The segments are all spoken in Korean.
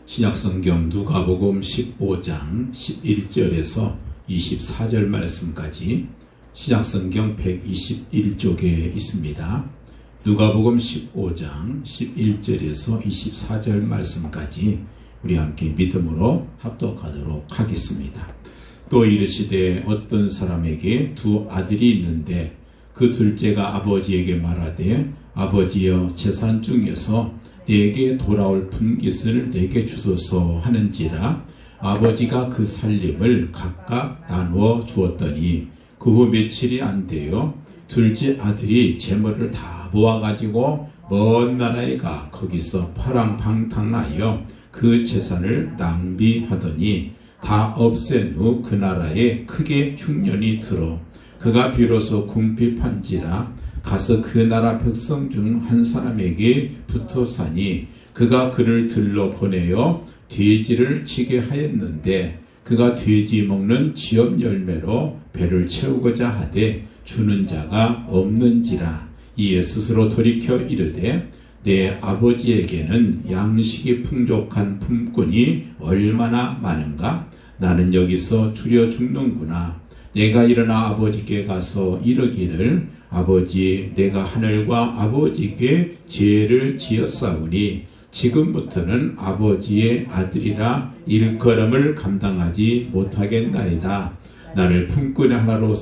신약성경 누가복음 15장 11절에서 24절 말씀까지 신약성경 121쪽에 있습니다. 누가복음 15장 11절에서 24절 말씀까지 우리 함께 믿음으로 합독하도록 하겠습니다. 또 이르시되 어떤 사람에게 두 아들이 있는데 그 둘째가 아버지에게 말하되 아버지여 재산 중에서 내게 돌아올 분깃을 내게 주소서 하는지라 아버지가 그 살림을 각각 나누어 주었더니 그 후 며칠이 안 되어 둘째 아들이 재물을 다 모아가지고 먼 나라에 가 거기서 파랑방탕하여 그 재산을 낭비하더니 다 없앤 후 그 나라에 크게 흉년이 들어 그가 비로소 궁핍한지라 가서 그 나라 백성 중 한 사람에게 붙어 사니 그가 그를 들러 보내어 돼지를 치게 하였는데 그가 돼지 먹는 지엽 열매로 배를 채우고자 하되 주는 자가 없는지라 이에 스스로 돌이켜 이르되 내 아버지에게는 양식이 풍족한 품꾼이 얼마나 많은가 나는 여기서 줄여 죽는구나. 내가 일어나 아버지께 가서 이르기를 아버지 내가 하늘과 아버지께 죄를 지었사오니 지금부터는 아버지의 아들이라 일컬음을 감당하지 못하겠나이다. 나를 품꾼의 하나로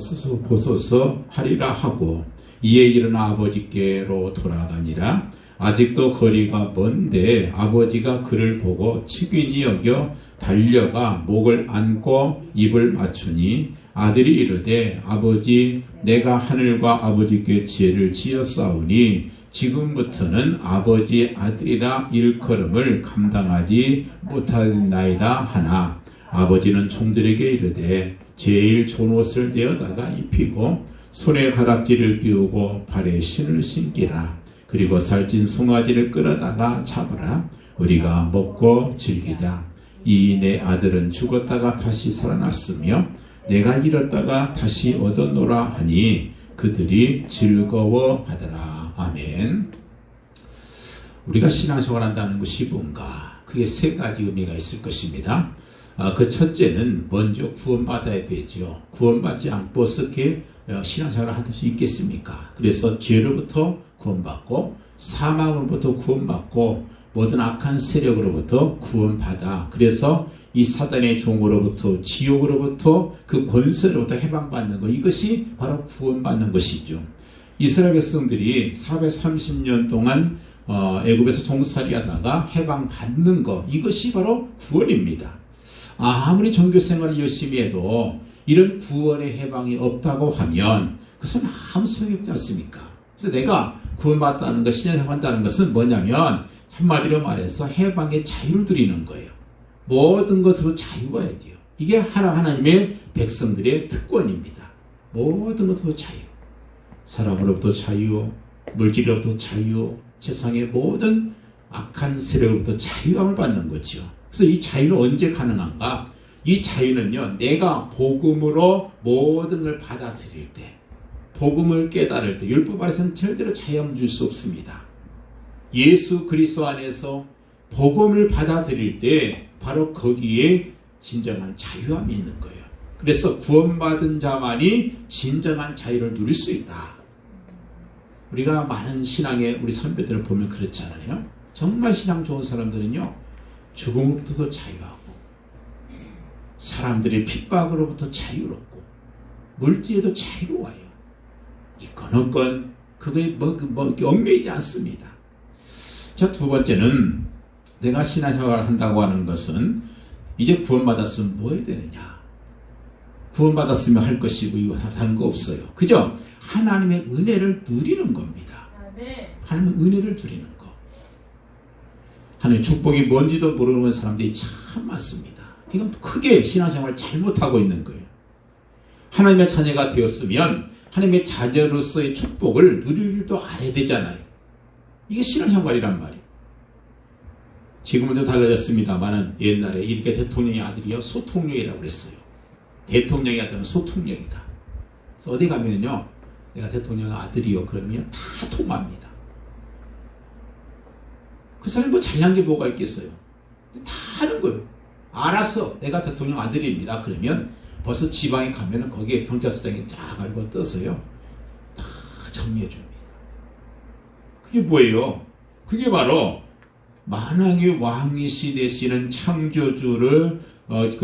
보소서 하리라 하고 이에 일어나 아버지께로 돌아가니라. 아직도 거리가 먼데 아버지가 그를 보고 측은히 여겨 달려가 목을 안고 입을 맞추니 아들이 이르되 아버지 내가 하늘과 아버지께 죄를 지었사오니 지금부터는 아버지의 아들이라 일컬음을 감당하지 못하나이다 하나 아버지는 종들에게 이르되 제일 좋은 옷을 내어다가 입히고 손에 가락지를 끼우고 발에 신을 신기라. 그리고 살찐 송아지를 끌어다가 잡으라. 우리가 먹고 즐기자. 이 내 아들은 죽었다가 다시 살아났으며 내가 잃었다가 다시 얻었노라 하니 그들이 즐거워하더라. 아멘. 우리가 신앙생활 한다는 것이 뭔가? 그게 세 가지 의미가 있을 것입니다. 그 첫째는 먼저 구원받아야 되죠. 구원받지 않고 어떻게 신앙생활을 할 수 있겠습니까? 그래서 죄로부터 구원받고 사망으로부터 구원받고 모든 악한 세력으로부터 구원받아. 그래서 이 사단의 종으로부터 지옥으로부터 그 권세로부터 해방받는 것, 이것이 바로 구원받는 것이죠. 이스라엘 백성들이 430년 동안 애굽에서 종살이하다가 해방받는 것, 이것이 바로 구원입니다. 아무리 종교생활을 열심히 해도 이런 구원의 해방이 없다고 하면 그것은 아무 소용이 없지 않습니까? 그래서 내가 구원받다는 것, 신앙생활한다는 것은 뭐냐면 한마디로 말해서 해방의 자유를 누리는 거예요. 모든 것으로 자유가 돼요. 이게 하나님의 백성들의 특권입니다. 모든 것으로 자유. 사람으로부터 자유, 물질로부터 자유, 세상의 모든 악한 세력으로부터 자유함을 받는 거죠. 그래서 이 자유는 언제 가능한가? 이 자유는요, 내가 복음으로 모든 걸 받아들일 때, 복음을 깨달을 때, 율법 아래서는 절대로 자유함을 줄 수 없습니다. 예수 그리스도 안에서 복음을 받아들일 때 바로 거기에 진정한 자유함이 있는 거예요. 그래서 구원받은 자만이 진정한 자유를 누릴 수 있다. 우리가 많은 신앙의 우리 선배들을 보면 그렇잖아요. 정말 신앙 좋은 사람들은요, 죽음으로부터 자유하고 사람들의 핍박으로부터 자유롭고 물질에도 자유로워요. 이건 없건 그거에 얽매이지 않습니다. 자, 두 번째는 내가 신앙생활을 한다고 하는 것은 이제 구원받았으면 뭐 해야 되느냐? 구원받았으면 할 것이고 이거 하는 거 없어요. 그죠? 하나님의 은혜를 누리는 겁니다. 하나님의 은혜를 누리는 거. 하나님의 축복이 뭔지도 모르는 사람들이 참 많습니다. 이건 크게 신앙생활을 잘못하고 있는 거예요. 하나님의 자녀가 되었으면 하나님의 자녀로서의 축복을 누릴 일도 알아야 되잖아요. 이게 신앙생활이란 말이에요. 지금은 좀 달라졌습니다만은 옛날에 이렇게 대통령의 아들이요 소통령이라고 그랬어요. 대통령의 아들은 소통령이다. 그래서 어디 가면요 내가 대통령의 아들이요 그러면 다 통합니다. 그 사람이 뭐 잘난 게 뭐가 있겠어요. 다 하는 거예요. 알았어, 내가 대통령 아들입니다. 그러면 벌써 지방에 가면은 거기에 경찰서장이 쫙 알고 떠서요, 다 정리해 줍니다. 그게 뭐예요? 그게 바로 만왕의 왕이시 되시는 창조주를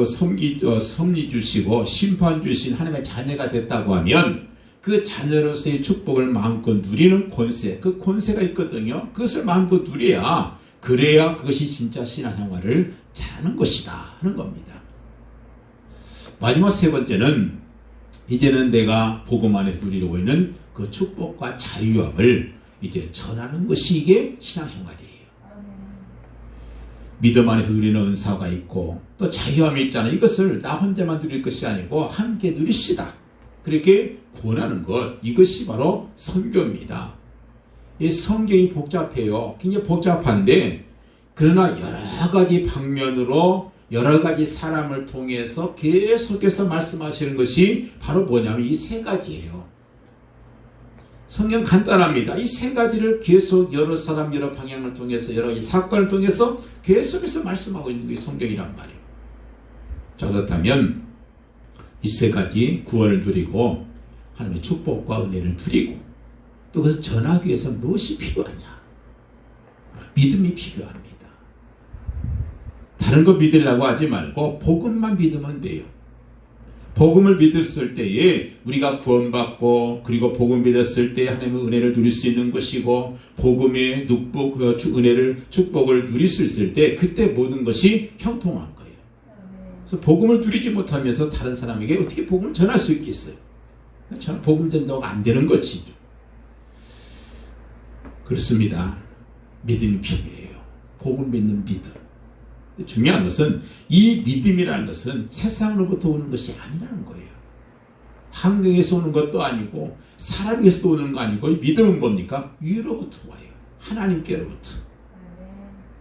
섭리 주시고 심판 주신 하나님의 자녀가 됐다고 하면 그 자녀로서의 축복을 마음껏 누리는 권세, 그 권세가 있거든요. 그것을 마음껏 누려야, 그래야 그것이 진짜 신앙생활을 잘하는 것이다 하는 겁니다. 마지막 세 번째는, 이제는 내가 복음 안에서 누리려고 있는 그 축복과 자유함을 이제 전하는 것이 이게 신앙생활이에요. 믿음 안에서 누리는 은사가 있고 또 자유함이 있잖아요. 이것을 나 혼자만 누릴 것이 아니고 함께 누립시다. 그렇게 권하는 것, 이것이 바로 성경입니다. 이 성경이 복잡해요. 굉장히 복잡한데, 그러나 여러 가지 방면으로 여러 가지 사람을 통해서 계속해서 말씀하시는 것이 바로 뭐냐면 이 세 가지예요. 성경 간단합니다. 이 세 가지를 계속 여러 사람, 여러 방향을 통해서, 여러 가지 사건을 통해서 계속해서 말씀하고 있는 게 성경이란 말이에요. 자, 그렇다면 이 세 가지 구원을 누리고 하나님의 축복과 은혜를 누리고 또 그것을 전하기 위해서 무엇이 필요하냐? 믿음이 필요합니다. 다른 거 믿으려고 하지 말고 복음만 믿으면 돼요. 복음을 믿었을 때에 우리가 구원받고, 그리고 복음 믿었을 때 하나님의 은혜를 누릴 수 있는 것이고, 복음의 은혜를, 축복을 누릴 수 있을 때 그때 모든 것이 형통한 거예요. 그래서 복음을 누리지 못하면서 다른 사람에게 어떻게 복음을 전할 수 있겠어요? 저는 복음 전도가 안 되는 것이죠. 그렇습니다. 믿음이 필요해요. 복음 믿는 믿음. 중요한 것은 이 믿음이라는 것은 세상으로부터 오는 것이 아니라는 거예요. 환경에서 오는 것도 아니고 사람에게서 오는 거 아니고, 이 믿음은 뭡니까? 위로부터 와요. 하나님께로부터.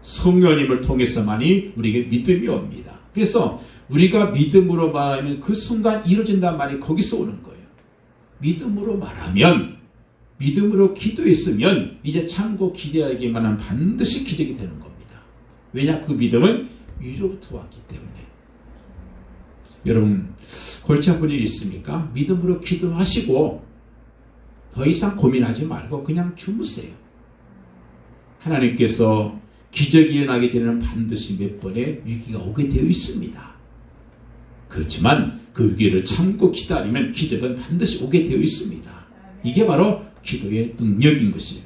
성령님을 통해서만이 우리에게 믿음이 옵니다. 그래서 우리가 믿음으로 말하면 그 순간 이루어진다는 말이 거기서 오는 거예요. 믿음으로 말하면, 믿음으로 기도했으면 이제 참고 기대하기만 하면 반드시 기적이 되는 겁니다. 왜냐? 그 믿음은 위로부터 왔기 때문에. 여러분, 골치 아픈 일 있습니까? 믿음으로 기도하시고 더 이상 고민하지 말고 그냥 주무세요. 하나님께서 기적이 일어나게 되는 반드시 몇 번의 위기가 오게 되어 있습니다. 그렇지만 그 위기를 참고 기다리면 기적은 반드시 오게 되어 있습니다. 이게 바로 기도의 능력인 것이에요.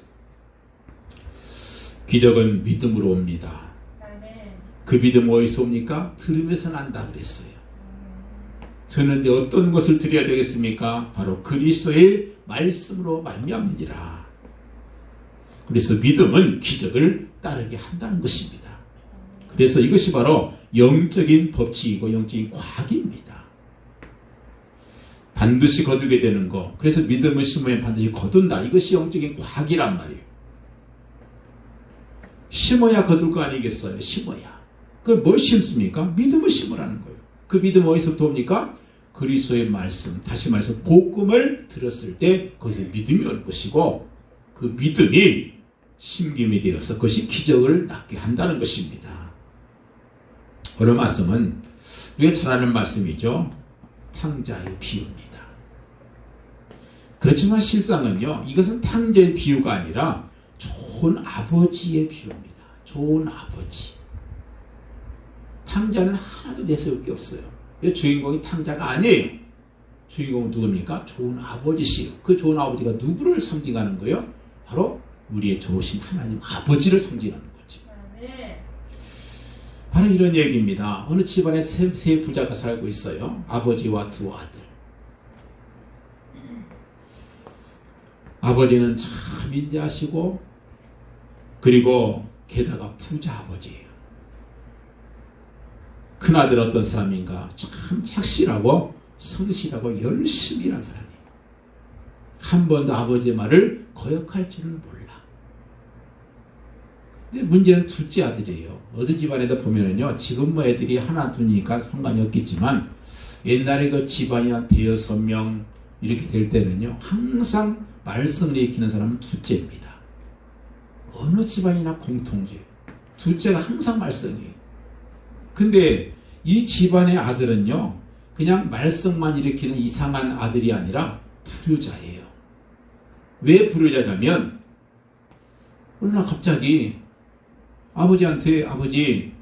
기적은 믿음으로 옵니다. 그 믿음 어디서 옵니까? 들으면서 난다 그랬어요. 듣는데 어떤 것을 드려야 되겠습니까? 바로 그리스도의 말씀으로 말미암느니라. 그래서 믿음은 기적을 따르게 한다는 것입니다. 그래서 이것이 바로 영적인 법칙이고 영적인 과학입니다. 반드시 거두게 되는 것. 그래서 믿음을 심으면 반드시 거둔다. 이것이 영적인 과학이란 말이에요. 심어야 거둘 거 아니겠어요? 심어야. 그걸 뭘 심습니까? 믿음을 심으라는 거예요. 그 믿음 어디서부터 옵니까? 그리스도의 말씀, 다시 말해서 복음을 들었을 때 거기서 믿음이 오는 것이고, 그 믿음이 심김이 되어서 그것이 기적을 낳게 한다는 것입니다. 오늘 말씀은 우리가 잘 아는 말씀이죠. 탕자의 비유입니다. 그렇지만 실상은요, 이것은 탕자의 비유가 아니라 좋은 아버지의 비유입니다. 좋은 아버지. 탕자는 하나도 내세울 게 없어요. 주인공이 탕자가 아니에요. 주인공은 누굽니까? 좋은 아버지시요. 그 좋은 아버지가 누구를 상징하는 거예요? 바로 우리의 좋으신 하나님 아버지를 상징하는 거죠. 바로 이런 얘기입니다. 어느 집안에 세 부자가 살고 있어요. 아버지와 두 아들. 아버지는 참 인자하시고, 그리고 게다가 부자 아버지예요. 큰아들 어떤 사람인가? 참 착실하고 성실하고 열심히 일한 사람이에요. 한 번도 아버지의 말을 거역할 줄은 몰라. 근데 문제는 둘째 아들이에요. 어느 집안에도 보면은요, 지금 뭐 애들이 하나 둘이니까 상관이 없겠지만, 옛날에 그 집안이 한 대여섯 명 이렇게 될 때는요, 항상 말씀을 익히는 사람은 둘째입니다. 어느 집안이나 공통이에요. 둘째가 항상 말썽이에요. 근데 이 집안의 아들은요, 그냥 말썽만 일으키는 이상한 아들이 아니라 불효자예요. 왜 불효자냐면, 어느 날 갑자기 아버지한테 아버지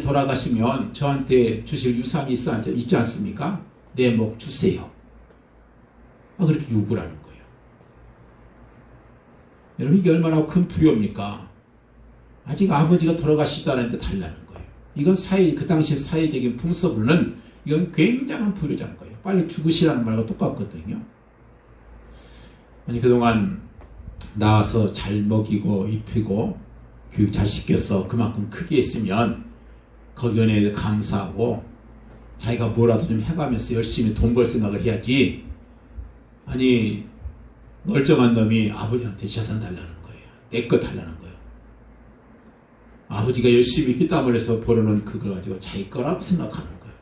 돌아가시면 저한테 주실 유산이 있지 않습니까? 내 목 주세요. 그렇게 요구를 하는 거예요. 여러분, 이게 얼마나 큰 불효입니까? 아직 아버지가 돌아가시다는데 달라는 거예요. 이건 그 당시 사회적인 풍습으로는 이건 굉장한 불효자인 거예요. 빨리 죽으시라는 말과 똑같거든요. 아니, 그동안 낳아서 잘 먹이고 입히고 교육 잘 시켜서 그만큼 크게 했으면 거기 은혜에 감사하고 자기가 뭐라도 좀 해가면서 열심히 돈 벌 생각을 해야지. 아니, 멀쩡한 놈이 아버지한테 재산 달라는 거예요. 내 것 달라는 거예요. 아버지가 열심히 피땀을 해서 벌어놓은 그걸 가지고 자기 거라고 생각하는 거예요.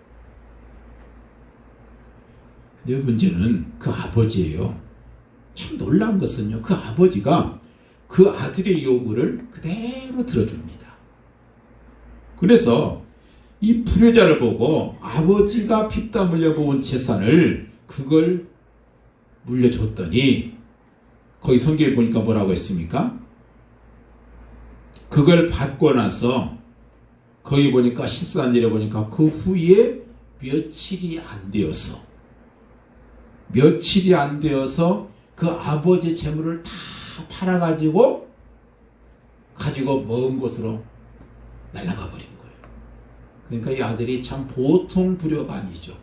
근데 문제는 그 아버지예요. 참 놀라운 것은요, 그 아버지가 그 아들의 요구를 그대로 들어줍니다. 그래서 이 불효자를 보고 아버지가 피땀 흘려 모은 재산을 그걸 물려줬더니, 거기 성경에 보니까 뭐라고 했습니까? 그걸 받고 나서 거기 보니까 14절에 보니까 그 후에 며칠이 안 되어서 그 아버지 재물을 다 팔아가지고 먼 곳으로 날아가 버린 거예요. 그러니까 이 아들이 참 보통 불효가 아니죠.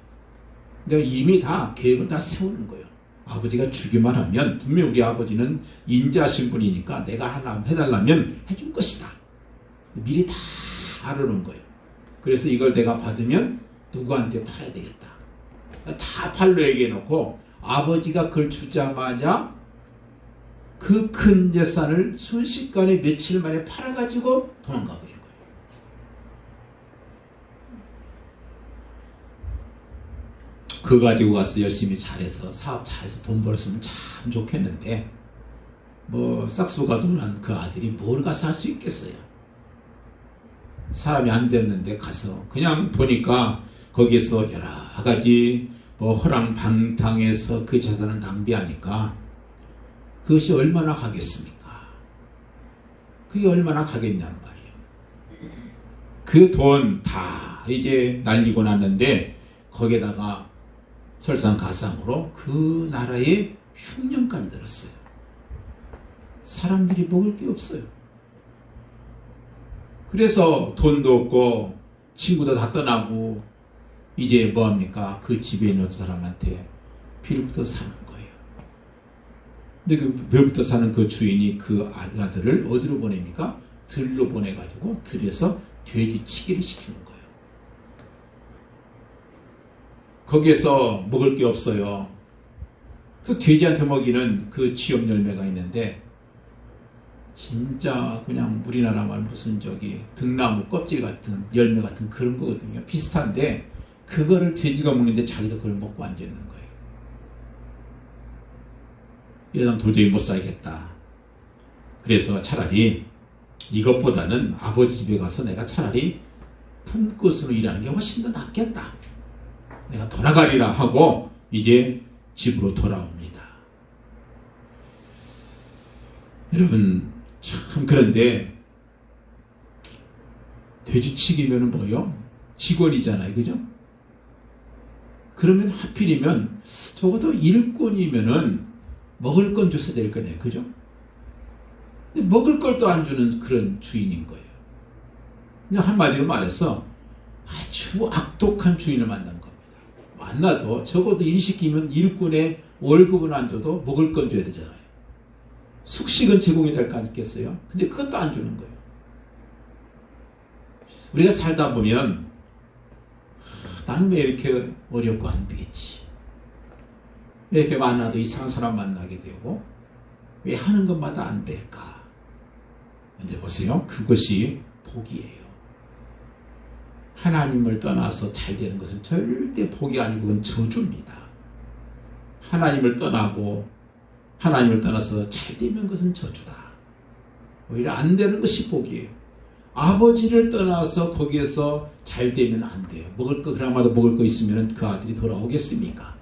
그러니까 이미 다 계획을 다 세우는 거예요. 아버지가 주기만 하면 분명 우리 아버지는 인자하신 분이니까 내가 하나 해달라면 해줄 것이다. 미리 다 알아놓은 거예요. 그래서 이걸 내가 받으면 누구한테 팔아야 되겠다. 다 팔로 얘기해놓고 아버지가 그걸 주자마자 그 큰 재산을 순식간에 며칠 만에 팔아가지고 도망가 버린 거예요. 그거 가지고 가서 열심히 잘해서 사업 잘해서 돈 벌었으면 참 좋겠는데, 싹수가 돈한 그 아들이 뭘 가서 할 수 있겠어요. 사람이 안 됐는데 가서 그냥 보니까 거기에서 여러 가지 허랑방탕해서 그 재산을 낭비하니까 그것이 얼마나 가겠습니까? 그게 얼마나 가겠냔 말이에요. 그 돈 다 이제 날리고 났는데 거기에다가 설상가상으로 그 나라에 흉년까지 들었어요. 사람들이 먹을 게 없어요. 그래서 돈도 없고 친구도 다 떠나고 이제 뭐합니까? 그 집에 있는 사람한테 빌부터 사는 거예요. 근데 그 빌부터 사는 그 주인이 그 아들을 어디로 보냅니까? 들로 보내가지고 들에서 돼지치기를 시키는 거예요. 거기에서 먹을 게 없어요. 그래서 돼지한테 먹이는 그 쥐염 열매가 있는데 진짜 그냥 우리나라 말 무슨 등나무 껍질 같은 열매 같은 그런 거거든요. 비슷한데 그거를 돼지가 먹는데 자기도 그걸 먹고 앉아있는 거예요. 이러다 도저히 못 살겠다. 그래서 차라리 이것보다는 아버지 집에 가서 내가 차라리 품꾼으로 일하는 게 훨씬 더 낫겠다. 내가 돌아가리라 하고 이제 집으로 돌아옵니다. 여러분, 참 그런데 돼지치기면은 뭐요? 직원이잖아요. 그죠? 그러면 하필이면 적어도 일꾼이면은 먹을 건 줘야 될 거냐. 그죠? 근데 먹을 걸 또 안 주는 그런 주인인 거예요. 그냥 한마디로 말해서 아주 악독한 주인을 만난 겁니다. 만나도 적어도 일 시키면 일꾼의 월급은 안 줘도 먹을 건 줘야 되잖아요. 숙식은 제공이 될 거 아니겠어요? 근데 그것도 안 주는 거예요. 우리가 살다 보면 나는 왜 이렇게 어렵고 안 되겠지? 왜 이렇게 만나도 이상한 사람 만나게 되고 왜 하는 것마다 안 될까? 근데 보세요. 그것이 복이에요. 하나님을 떠나서 잘 되는 것은 절대 복이 아니고 그건 저주입니다. 하나님을 떠나서 잘 되면 그것은 저주다. 오히려 안 되는 것이 복이에요. 아버지를 떠나서 거기에서 잘 되면 안 돼요. 먹을 거, 그나마도 먹을 거 있으면 그 아들이 돌아오겠습니까?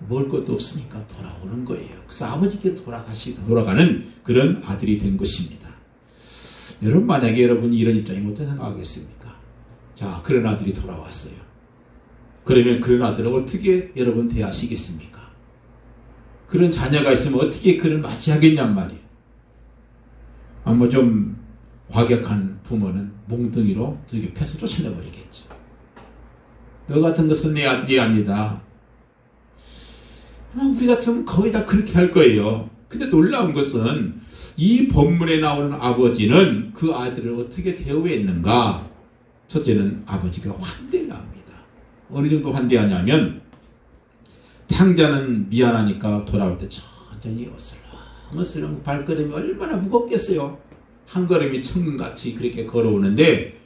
먹을 것도 없으니까 돌아오는 거예요. 그래서 아버지께 돌아가는 그런 아들이 된 것입니다. 여러분, 만약에 여러분이 이런 입장이면 어떻게 생각하겠습니까? 자, 그런 아들이 돌아왔어요. 그러면 그런 아들을 어떻게 여러분 대하시겠습니까? 그런 자녀가 있으면 어떻게 그를 맞이하겠냔 말이에요. 아마 좀 과격한 부모는 몽둥이로 두개 패서 쫓아내버리겠죠. 너 같은 것은 내 아들이 아니다. 우리 같으면 거의 다 그렇게 할 거예요. 근데 놀라운 것은 이 본문에 나오는 아버지는 그 아들을 어떻게 대우했는가? 첫째는 아버지가 환대를 합니다. 어느 정도 환대하냐면 탕자는 미안하니까 돌아올 때 천천히 어슬렁어슬렁 발걸음이 얼마나 무겁겠어요. 한 걸음이 천근같이 그렇게 걸어오는데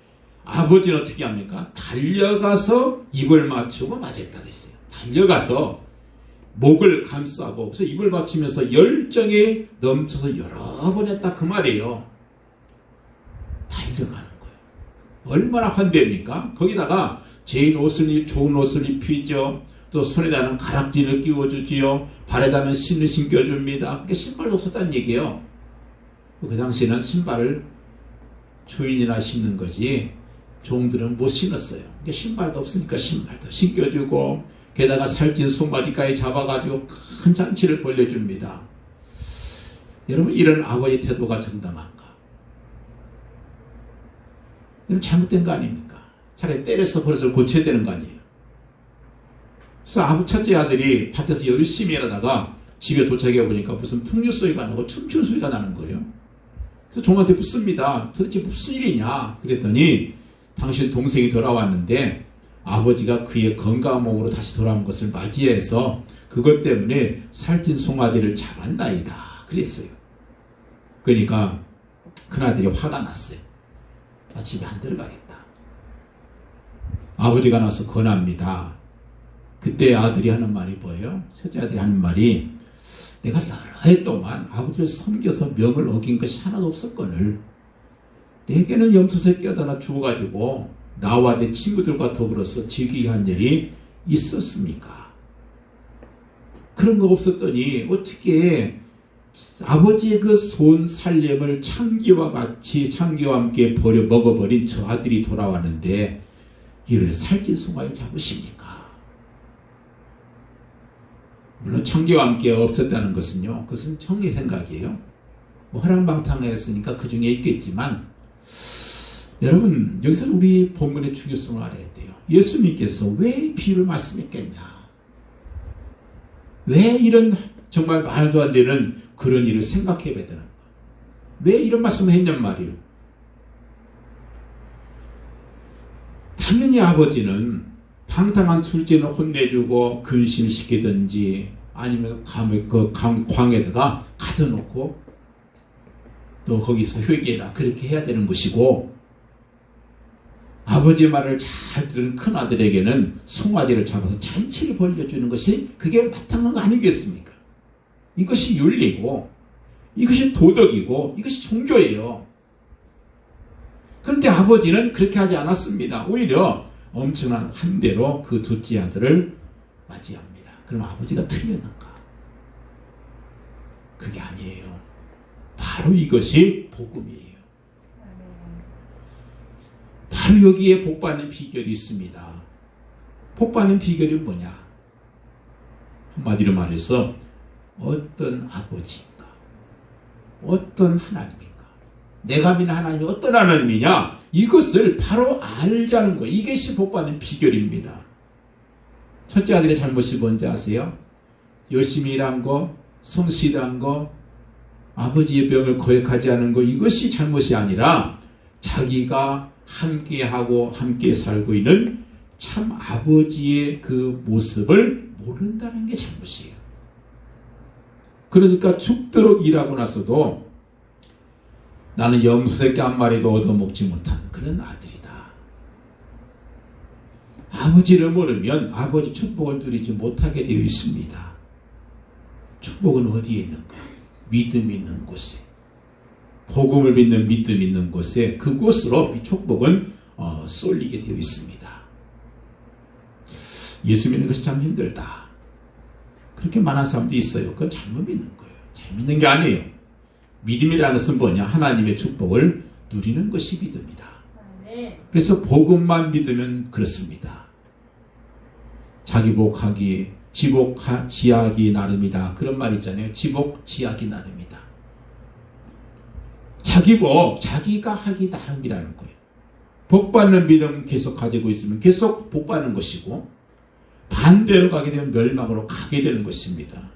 아버지는 어떻게 합니까? 달려가서 입을 맞추고 맞았다 그랬어요. 달려가서 목을 감싸고 그래서 입을 맞추면서 열정에 넘쳐서 여러 번 했다 그 말이에요. 달려가는 거예요. 얼마나 환대입니까? 거기다가 좋은 옷을 입히죠. 또 손에다는 가락지를 끼워주지요. 발에다는 신을 신겨줍니다. 그러니까 신발도 없었다는 얘기예요. 그 당시에는 신발을 주인이나 신는 거지 종들은 못 신었어요. 그러니까 신발도 없으니까 신발도 신겨주고 게다가 살찐 송아지까지 잡아가지고 큰 잔치를 벌려줍니다. 여러분, 이런 아버지 태도가 정당한가? 이건 잘못된 거 아닙니까? 차라리 때려서 버릇을 고쳐야 되는 거 아니에요? 그래서 첫째 아들이 밭에서 열심히 일하다가 집에 도착해 보니까 무슨 풍류 소리가 나고 춤추는 소리가 나는 거예요. 그래서 종한테 묻습니다. 도대체 무슨 일이냐? 그랬더니 당신 동생이 돌아왔는데 아버지가 그의 건강한 몸으로 다시 돌아온 것을 맞이해서 그것 때문에 살찐 송아지를 잡았나이다. 그랬어요. 그러니까 큰아들이 화가 났어요. 나 집에 안 들어가겠다. 아버지가 나서 권합니다. 그때 아들이 하는 말이 뭐예요? 첫째 아들이 하는 말이 내가 여러 해 동안 아버지를 섬겨서 명을 어긴 것이 하나도 없었거늘 내게는 염소새끼가 하나 주어가지고 나와 내 친구들과 더불어서 즐기게 한 일이 있었습니까? 그런 거 없었더니 어떻게 아버지의 그 손 살림을 창기와 함께 버려 먹어버린 저 아들이 돌아왔는데 이를 살찐 송아지 잡으십니까? 물론 창기와 함께 없었다는 것은요, 그것은 형의 생각이에요. 뭐 허랑방탕했으니까 그 중에 있겠지만 여러분, 여기서 우리 본문의 중요성을 알아야 돼요. 예수님께서 왜 비유를 말씀했겠냐? 왜 이런 정말 말도 안 되는 그런 일을 생각해야 되는가? 왜 이런 말씀을 했냔 말이에요. 당연히 아버지는 방탕한 둘째는 혼내주고 근신시키든지 아니면 광에다가 가둬놓고 또 거기서 회개해라 그렇게 해야 되는 것이고 아버지의 말을 잘 들은 큰아들에게는 송아지를 잡아서 잔치를 벌려주는 것이 그게 마땅한 거 아니겠습니까? 이것이 윤리고 이것이 도덕이고 이것이 종교예요. 그런데 아버지는 그렇게 하지 않았습니다. 오히려 엄청난 환대로 그 둘째 아들을 맞이합니다. 그럼 아버지가 틀렸는가? 그게 아니에요. 바로 이것이 복음이에요. 바로 여기에 복받는 비결이 있습니다. 복받는 비결이 뭐냐? 한마디로 말해서 어떤 아버지인가? 어떤 하나님인가? 내가 믿는 하나님이 어떤 하나님이냐? 이것을 바로 알자는 거예요. 이것이 복받는 비결입니다. 첫째 아들의 잘못이 뭔지 아세요? 열심히 일한 거, 성실한 거, 아버지의 명을 거역하지 않은 거, 이것이 잘못이 아니라 자기가 함께하고 함께 살고 있는 참 아버지의 그 모습을 모른다는 게 잘못이에요. 그러니까 죽도록 일하고 나서도 나는 염소새끼 한 마리도 얻어먹지 못한 그런 아들이다. 아버지를 모르면 아버지 축복을 누리지 못하게 되어 있습니다. 축복은 어디에 있는가? 믿음이 있는 곳에, 복음을 믿는 믿음 있는 곳에 그곳으로 이 축복은 쏠리게 되어 있습니다. 예수 믿는 것이 참 힘들다. 그렇게 많은 사람들이 있어요. 그건 잘못 믿는 거예요. 잘 믿는 게 아니에요. 믿음이라는 것은 뭐냐? 하나님의 축복을 누리는 것이 믿음이다. 그래서 복음만 믿으면 그렇습니다. 자기복하기, 지하기 나름이다. 그런 말 있잖아요. 지하기 나름이다. 자기복, 자기가 하기 나름이라는 거예요. 복받는 믿음 계속 가지고 있으면 계속 복받는 것이고, 반대로 가게 되면 멸망으로 가게 되는 것입니다.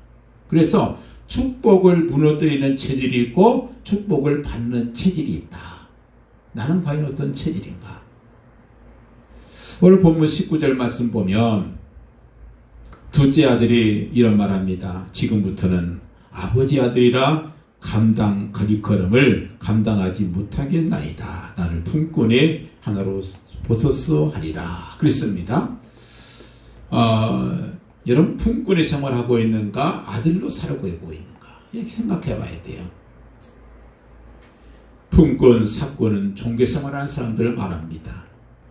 그래서 축복을 무너뜨리는 체질이 있고 축복을 받는 체질이 있다. 나는 과연 어떤 체질인가? 오늘 본문 19절 말씀 보면 둘째 아들이 이런 말합니다. 지금부터는 아버지 아들이라 일컬음을 감당하지 못하겠나이다. 나를 품꾼의 하나로 보소서 하리라. 그랬습니다. 여러분 품꾼의 생활하고 있는가? 아들로 살고 있는가? 이렇게 생각해 봐야 돼요. 품꾼, 사꾼은 종교생활하는 사람들을 말합니다.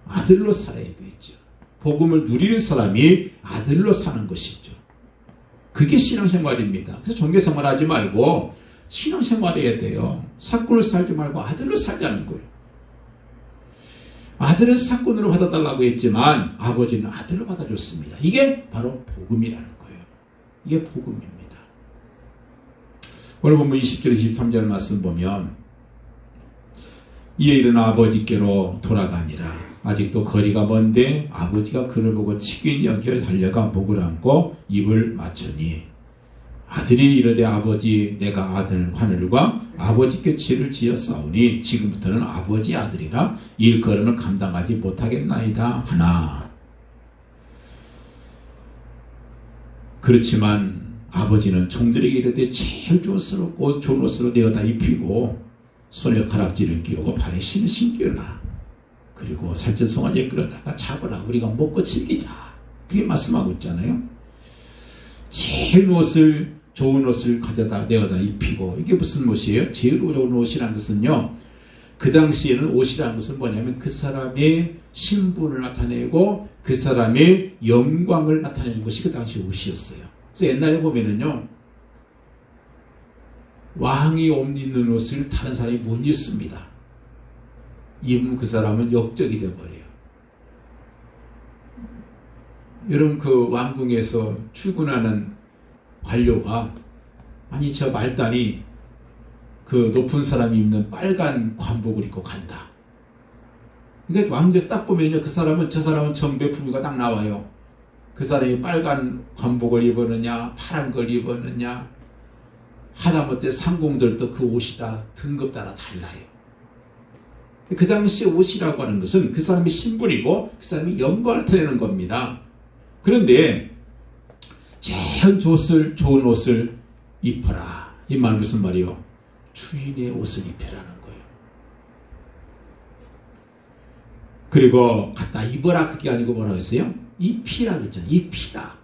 아들로 살아야 되죠. 복음을 누리는 사람이 아들로 사는 것이죠. 그게 신앙생활입니다. 그래서 종교생활하지 말고 신앙생활해야 돼요. 사꾼을 살지 말고 아들로 살자는 거예요. 아들은 사꾼으로 받아달라고 했지만 아버지는 아들로 받아줬습니다. 이게 바로 복음이라는 거예요. 이게 복음입니다. 오늘 본문 20절 23절 말씀 보면 이에 일어나 아버지께로 돌아가니라. 아직도 거리가 먼데 아버지가 그를 보고 치기 여겨 달려가 목을 안고 입을 맞추니 아들이 이르되 아버지 내가 아들 하늘과 아버지께 죄를 지었사오니 지금부터는 아버지 아들이라 일걸음을 감당하지 못하겠나이다 하나. 그렇지만 아버지는 종들에게 이르되 제일 좋은 옷으로 내어다 입히고 손에 가락지를 끼우고 발에 신을 신겨라. 그리고 살찐 송아지에 끌어다가 잡으라. 우리가 먹고 즐기자. 그렇게 말씀하고 있잖아요. 제일 좋은 옷을 가져다 내어다 입히고, 이게 무슨 옷이에요? 제일 좋은 옷이라는 것은요, 그 당시에는 옷이라는 것은 뭐냐면 그 사람의 신분을 나타내고 그 사람의 영광을 나타내는 것이 그 당시 옷이었어요. 그래서 옛날에 보면은요, 왕이 옷 입는 옷을 다른 사람이 못 입습니다. 입으면 그 사람은 역적이 되어버려요. 여러분, 그 왕궁에서 출근하는 관료가, 아니 저 말단이 그 높은 사람이 입는 빨간 관복을 입고 간다. 그러니까 왕궁에서 딱 보면요, 저 사람은 전배품위가 딱 나와요. 그 사람이 빨간 관복을 입었느냐 파란 걸 입었느냐, 하다못해 상공들도 그 옷이 다 등급 따라 달라요. 그 당시 옷이라고 하는 것은 그 사람의 신분이고 그 사람이 영광을 나타내는 겁니다. 그런데 제일 좋은 옷을 입어라. 이 말 무슨 말이요? 주인의 옷을 입혀라는 거예요. 그리고 갖다 입어라 그게 아니고 뭐라고 했어요? 입히라 그랬잖아요. 입히라.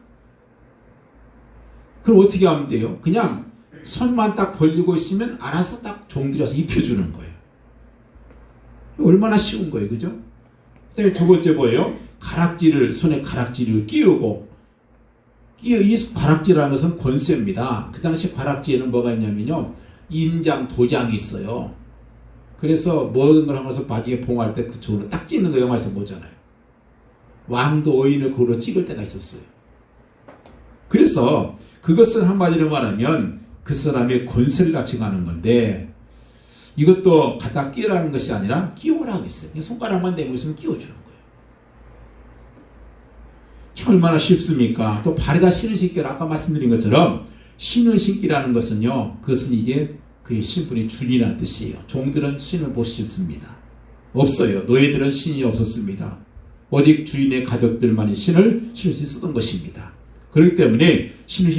그럼 어떻게 하면 돼요? 그냥 손만 딱 벌리고 있으면 알아서 딱 종들이 와서 입혀주는 거예요. 얼마나 쉬운 거예요. 그죠? 두 번째 뭐예요? 손에 가락지를 끼우고, 이 가락지라는 것은 권세입니다. 그 당시 가락지에는 뭐가 있냐면요, 인장, 도장이 있어요. 그래서 모든 걸 하면서 바지에 봉할 때 그쪽으로 딱 찍는 거 영화에서 보잖아요. 왕도 어인을 그걸로 찍을 때가 있었어요. 그래서 그것은 한마디로 말하면 그 사람의 권세를 가칭하는 건데, 이것도 갖다 끼우라는 것이 아니라 끼우라고 했어요. 손가락만 대고 있으면 끼워주는 거예요. 얼마나 쉽습니까? 또 발에다 신을 신기라, 아까 말씀드린 것처럼 신을 신기라는 것은요, 그것은 이제 그의 신분이 주인이라는 뜻이에요. 종들은 신을 못 신습니다. 없어요. 노예들은 신이 없었습니다. 오직 주인의 가족들만이 신을 신을 수 있었던 것입니다. 그렇기 때문에 신을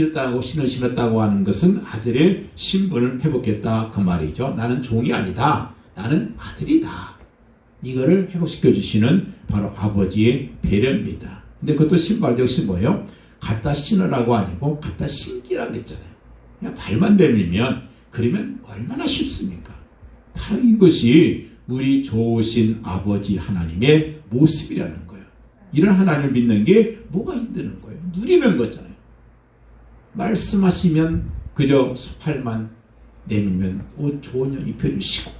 신었다고 하는 것은 아들의 신분을 회복했다 그 말이죠. 나는 종이 아니다. 나는 아들이다. 이거를 회복시켜 주시는 바로 아버지의 배려입니다. 근데 그것도 신발 역시 뭐예요? 갖다 신으라고 아니고 갖다 신기라 그랬잖아요. 그냥 발만 내밀면, 그러면 얼마나 쉽습니까? 바로 이것이 우리 좋으신 아버지 하나님의 모습이라는 거예요. 이런 하나님을 믿는 게 뭐가 힘드는 거예요? 누리는 거잖아요. 말씀하시면 그저 팔만 내밀면 옷 좋은 년 입혀주시고,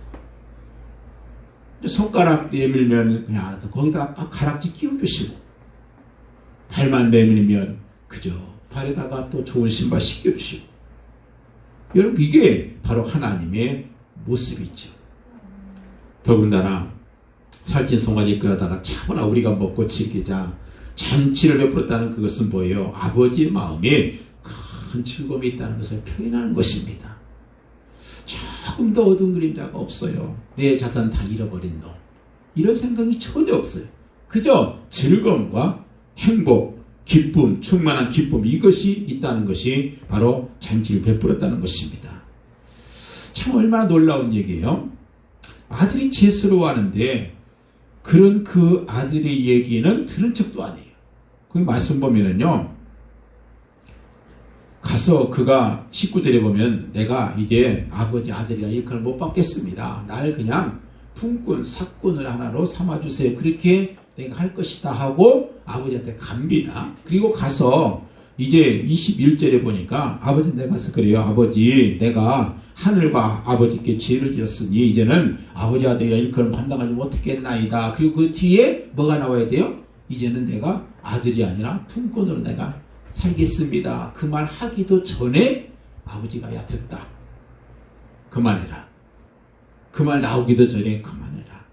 손가락 내밀면 그냥 알아서 거기다가 가락지 끼워주시고, 발만 내밀면 그저 발에다가 또 좋은 신발 신겨주시고. 여러분, 이게 바로 하나님의 모습이죠. 더군다나 살찐 송아지 끄다가 차분하 우리가 먹고 즐기자 잔치를 베풀었다는 그것은 뭐예요? 아버지의 마음에 큰 즐거움이 있다는 것을 표현하는 것입니다. 조금 더 어두운 그림자가 없어요. 내 자산 다 잃어버린 놈, 이런 생각이 전혀 없어요. 그저 즐거움과 행복, 기쁨, 충만한 기쁨, 이것이 있다는 것이 바로 잔치를 베풀었다는 것입니다. 참 얼마나 놀라운 얘기예요. 아들이 죄스러워하는데 그런 그 아들의 얘기는 들은 척도 아니에요. 거기 말씀 보면은요, 가서 그가 19절에 보면 내가 이제 아버지 아들이라 일컬을 못 받겠습니다. 날 그냥 품꾼, 사꾼을 하나로 삼아주세요. 그렇게 내가 할 것이다 하고 아버지한테 갑니다. 그리고 가서 이제 21절에 보니까 아버지 내가 가서 그래요. 아버지, 내가 하늘과 아버지께 죄를 지었으니 이제는 아버지 아들이라 일컬을 감당하지 못하겠나이다. 그리고 그 뒤에 뭐가 나와야 돼요? 이제는 내가 아들이 아니라 품꾼으로 내가 살겠습니다. 그 말 하기도 전에 아버지가 야 됐다, 그만해라. 그 말 나오기도 전에 그만해라.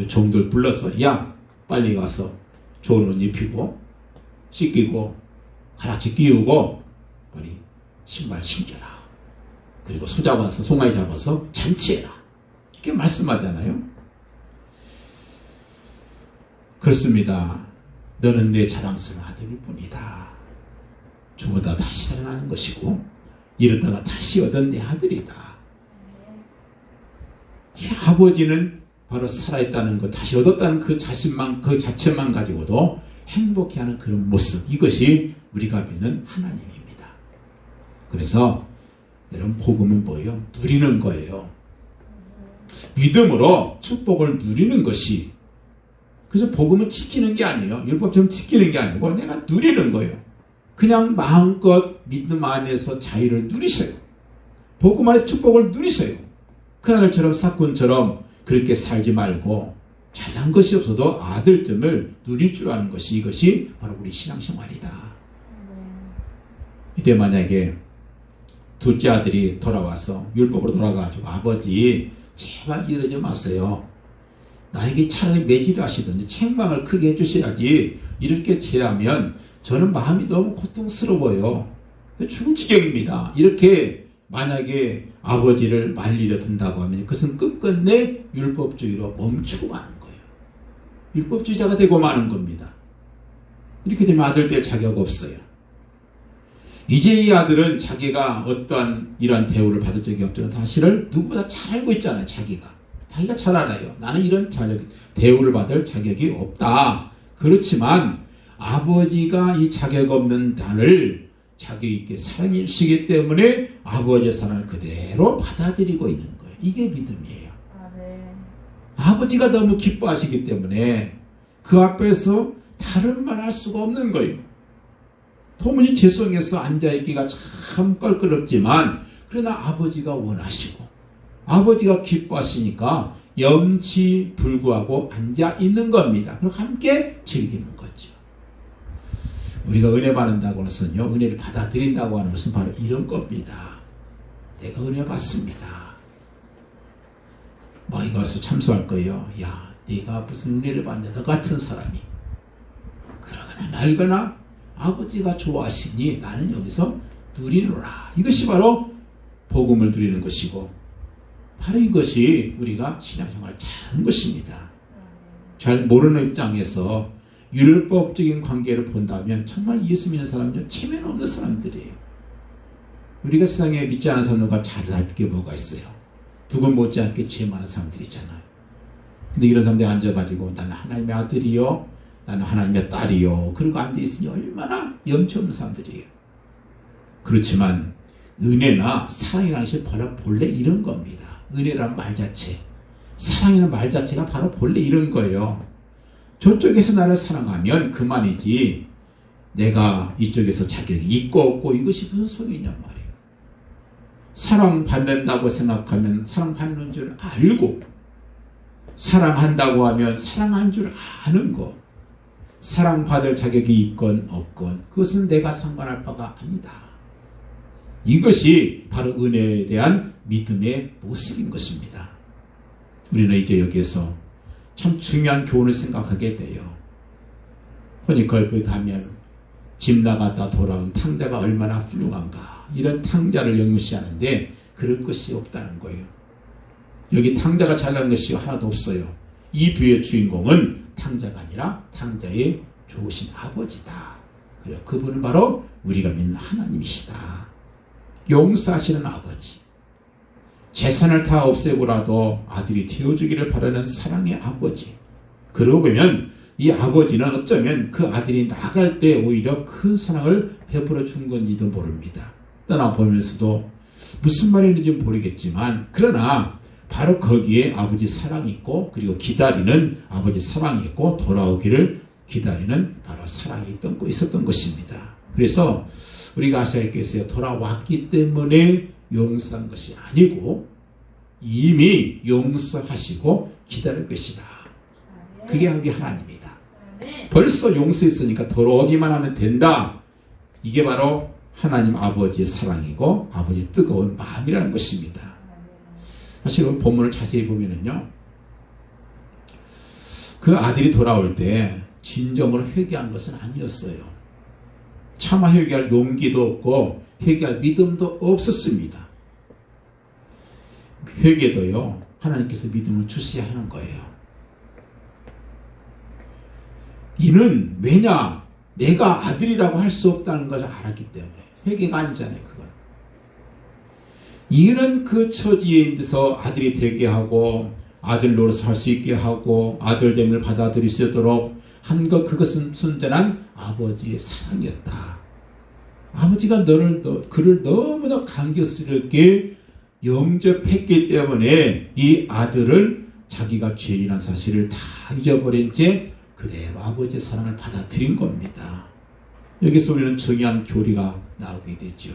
종들 불러서 야 빨리 가서 좋은 옷 입히고 씻기고 가락지 끼우고 빨리 신발 신겨라. 그리고 소 잡아서 송아지 잡아서 잔치해라. 이렇게 말씀하잖아요. 그렇습니다. 너는 내 자랑스러운 아들일 뿐이다. 죽어다 다시 살아나는 것이고 이러다가 다시 얻은 내 아들이다. 이 아버지는 바로 살아있다는 것, 다시 얻었다는 그 자신만, 그 자체만 가지고도 행복해하는 그런 모습, 이것이 우리가 믿는 하나님입니다. 그래서 여러분, 복음은 뭐예요? 누리는 거예요. 믿음으로 축복을 누리는 것이, 그래서 복음은 지키는 게 아니에요. 율법처럼 지키는 게 아니고 내가 누리는 거예요. 그냥 마음껏 믿음 안에서 자유를 누리셔요. 복음 안에서 축복을 누리셔요. 그 아들처럼 사꾼처럼 그렇게 살지 말고 잘난 것이 없어도 아들점을 누릴 줄 아는 것이, 이것이 바로 우리 신앙생활이다. 이때 만약에 둘째 아들이 돌아와서 율법으로 돌아가가지고 아버지 제발 이러지 마세요. 나에게 차라리 매질을 하시든지 책망을 크게 해주셔야지, 이렇게 대하면 저는 마음이 너무 고통스러워요. 죽을 지경입니다. 이렇게 만약에 아버지를 말리려 든다고 하면 그것은 끝끝내 율법주의로 멈추고 마는 거예요. 율법주의자가 되고 마는 겁니다. 이렇게 되면 아들 될 자격 없어요. 이제 이 아들은 자기가 어떠한 이러한 대우를 받을 적이 없다는 사실을 누구보다 잘 알고 있잖아요. 자기가 잘 알아요. 나는 이런 대우를 받을 자격이 없다. 그렇지만 아버지가 이 자격 없는 나를 자격 있게 사랑해 주시기 때문에 아버지의 사랑을 그대로 받아들이고 있는 거예요. 이게 믿음이에요. 네. 아버지가 너무 기뻐하시기 때문에 그 앞에서 다른 말 할 수가 없는 거예요. 도무지 죄송해서 앉아있기가 참 껄끄럽지만 그러나 아버지가 원하시고 아버지가 기뻐하시니까 염치 불구하고 앉아있는 겁니다. 그리고 함께 즐기는 거죠. 우리가 은혜 받는다고 해서요, 은혜를 받아들인다고 하는 것은 바로 이런 겁니다. 내가 은혜 받습니다. 뭐 이것을 참소할 거예요. 야, 네가 무슨 은혜를 받냐, 너 같은 사람이. 그러거나 말거나 아버지가 좋아하시니 나는 여기서 누리노라. 이것이 바로 복음을 누리는 것이고, 바로 이것이 우리가 신앙생활을 잘하는 것입니다. 잘 모르는 입장에서 율법적인 관계를 본다면 정말 예수 믿는 사람은 체면 없는 사람들이에요. 우리가 세상에 믿지 않은 사람들과 잘할 게 뭐가 있어요? 두고 못지않게 죄 많은 사람들이잖아요. 근데 이런 사람들이 앉아가지고 나는 하나님의 아들이요, 나는 하나님의 딸이요, 그리고 앉아있으니 얼마나 염치 없는 사람들이에요. 그렇지만 은혜나 사랑이라는 것이 바로 본래 이런 겁니다. 은혜라는 말 자체, 사랑이라는 말 자체가 바로 본래 이런 거예요. 저쪽에서 나를 사랑하면 그만이지 내가 이쪽에서 자격이 있고 없고 이것이 무슨 소리냐 말이에요. 사랑받는다고 생각하면 사랑받는 줄 알고, 사랑한다고 하면 사랑한 줄 아는 거, 사랑받을 자격이 있건 없건 그것은 내가 상관할 바가 아니다. 이것이 바로 은혜에 대한 믿음의 모습인 것입니다. 우리는 이제 여기에서 참 중요한 교훈을 생각하게 돼요. 혼인걸프에 가면 집 나갔다 돌아온 탕자가 얼마나 훌륭한가, 이런 탕자를 영무시하는데 그런 것이 없다는 거예요. 여기 탕자가 잘난 것이 하나도 없어요. 이 비유의 주인공은 탕자가 아니라 탕자의 좋으신 아버지다. 그래요. 그분은 바로 우리가 믿는 하나님이시다. 용서하시는 아버지, 재산을 다 없애고라도 아들이 되어주기를 바라는 사랑의 아버지. 그러고 보면 이 아버지는 어쩌면 그 아들이 나갈 때 오히려 큰 사랑을 베풀어 준 건지도 모릅니다. 떠나보면서도 무슨 말인지 모르겠지만, 그러나 바로 거기에 아버지 사랑이 있고, 그리고 기다리는 아버지 사랑이 있고, 돌아오기를 기다리는 바로 사랑이 있었던 것입니다. 그래서 우리가 아셔야 할 것은 돌아왔기 때문에 용서한 것이 아니고 이미 용서하시고 기다릴 것이다. 그게 우리 하나님이다. 벌써 용서했으니까 돌아오기만 하면 된다. 이게 바로 하나님 아버지의 사랑이고 아버지의 뜨거운 마음이라는 것입니다. 사실 본문을 자세히 보면은요, 그 아들이 돌아올 때 진정으로 회개한 것은 아니었어요. 차마 회개할 용기도 없고 회개할 믿음도 없었습니다. 회개도요, 하나님께서 믿음을 주셔야 하는 거예요. 이는 왜냐? 내가 아들이라고 할 수 없다는 것을 알았기 때문에. 회개가 아니잖아요, 그건. 이는 그 처지에 있어서 아들이 되게 하고 아들 노릇을 할 수 있게 하고 아들됨을 받아들일 수 있도록 한 것, 그것은 순전한 아버지의 사랑이었다. 아버지가 그를 너무나 감격스럽게 영접했기 때문에 이 아들을 자기가 죄인한 사실을 다 잊어버린 채 그대로 아버지의 사랑을 받아들인 겁니다. 여기서 우리는 중요한 교리가 나오게 되죠.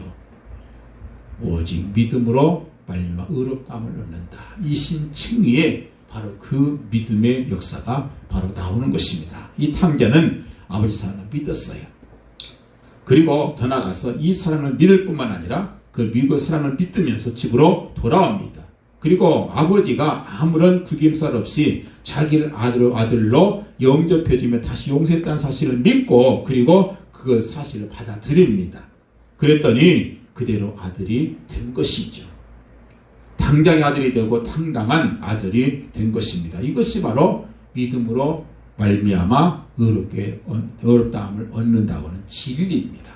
오직 믿음으로 말미암아 의롭다함을 얻는다. 이 신칭의에 바로 그 믿음의 역사가 바로 나오는 것입니다. 이 탕자는 아버지 사랑을 믿었어요. 그리고 더 나아가서 이 사랑을 믿을 뿐만 아니라 그 믿고 사랑을 믿으면서 집으로 돌아옵니다. 그리고 아버지가 아무런 구김살 없이 자기를 아들로 영접해주며 다시 용서했다는 사실을 믿고 그리고 그 사실을 받아들입니다. 그랬더니 그대로 아들이 된 것이죠. 당장의 아들이 되고 당당한 아들이 된 것입니다. 이것이 바로 믿음으로 말미암아 의롭다함을 얻는다고 하는 진리입니다.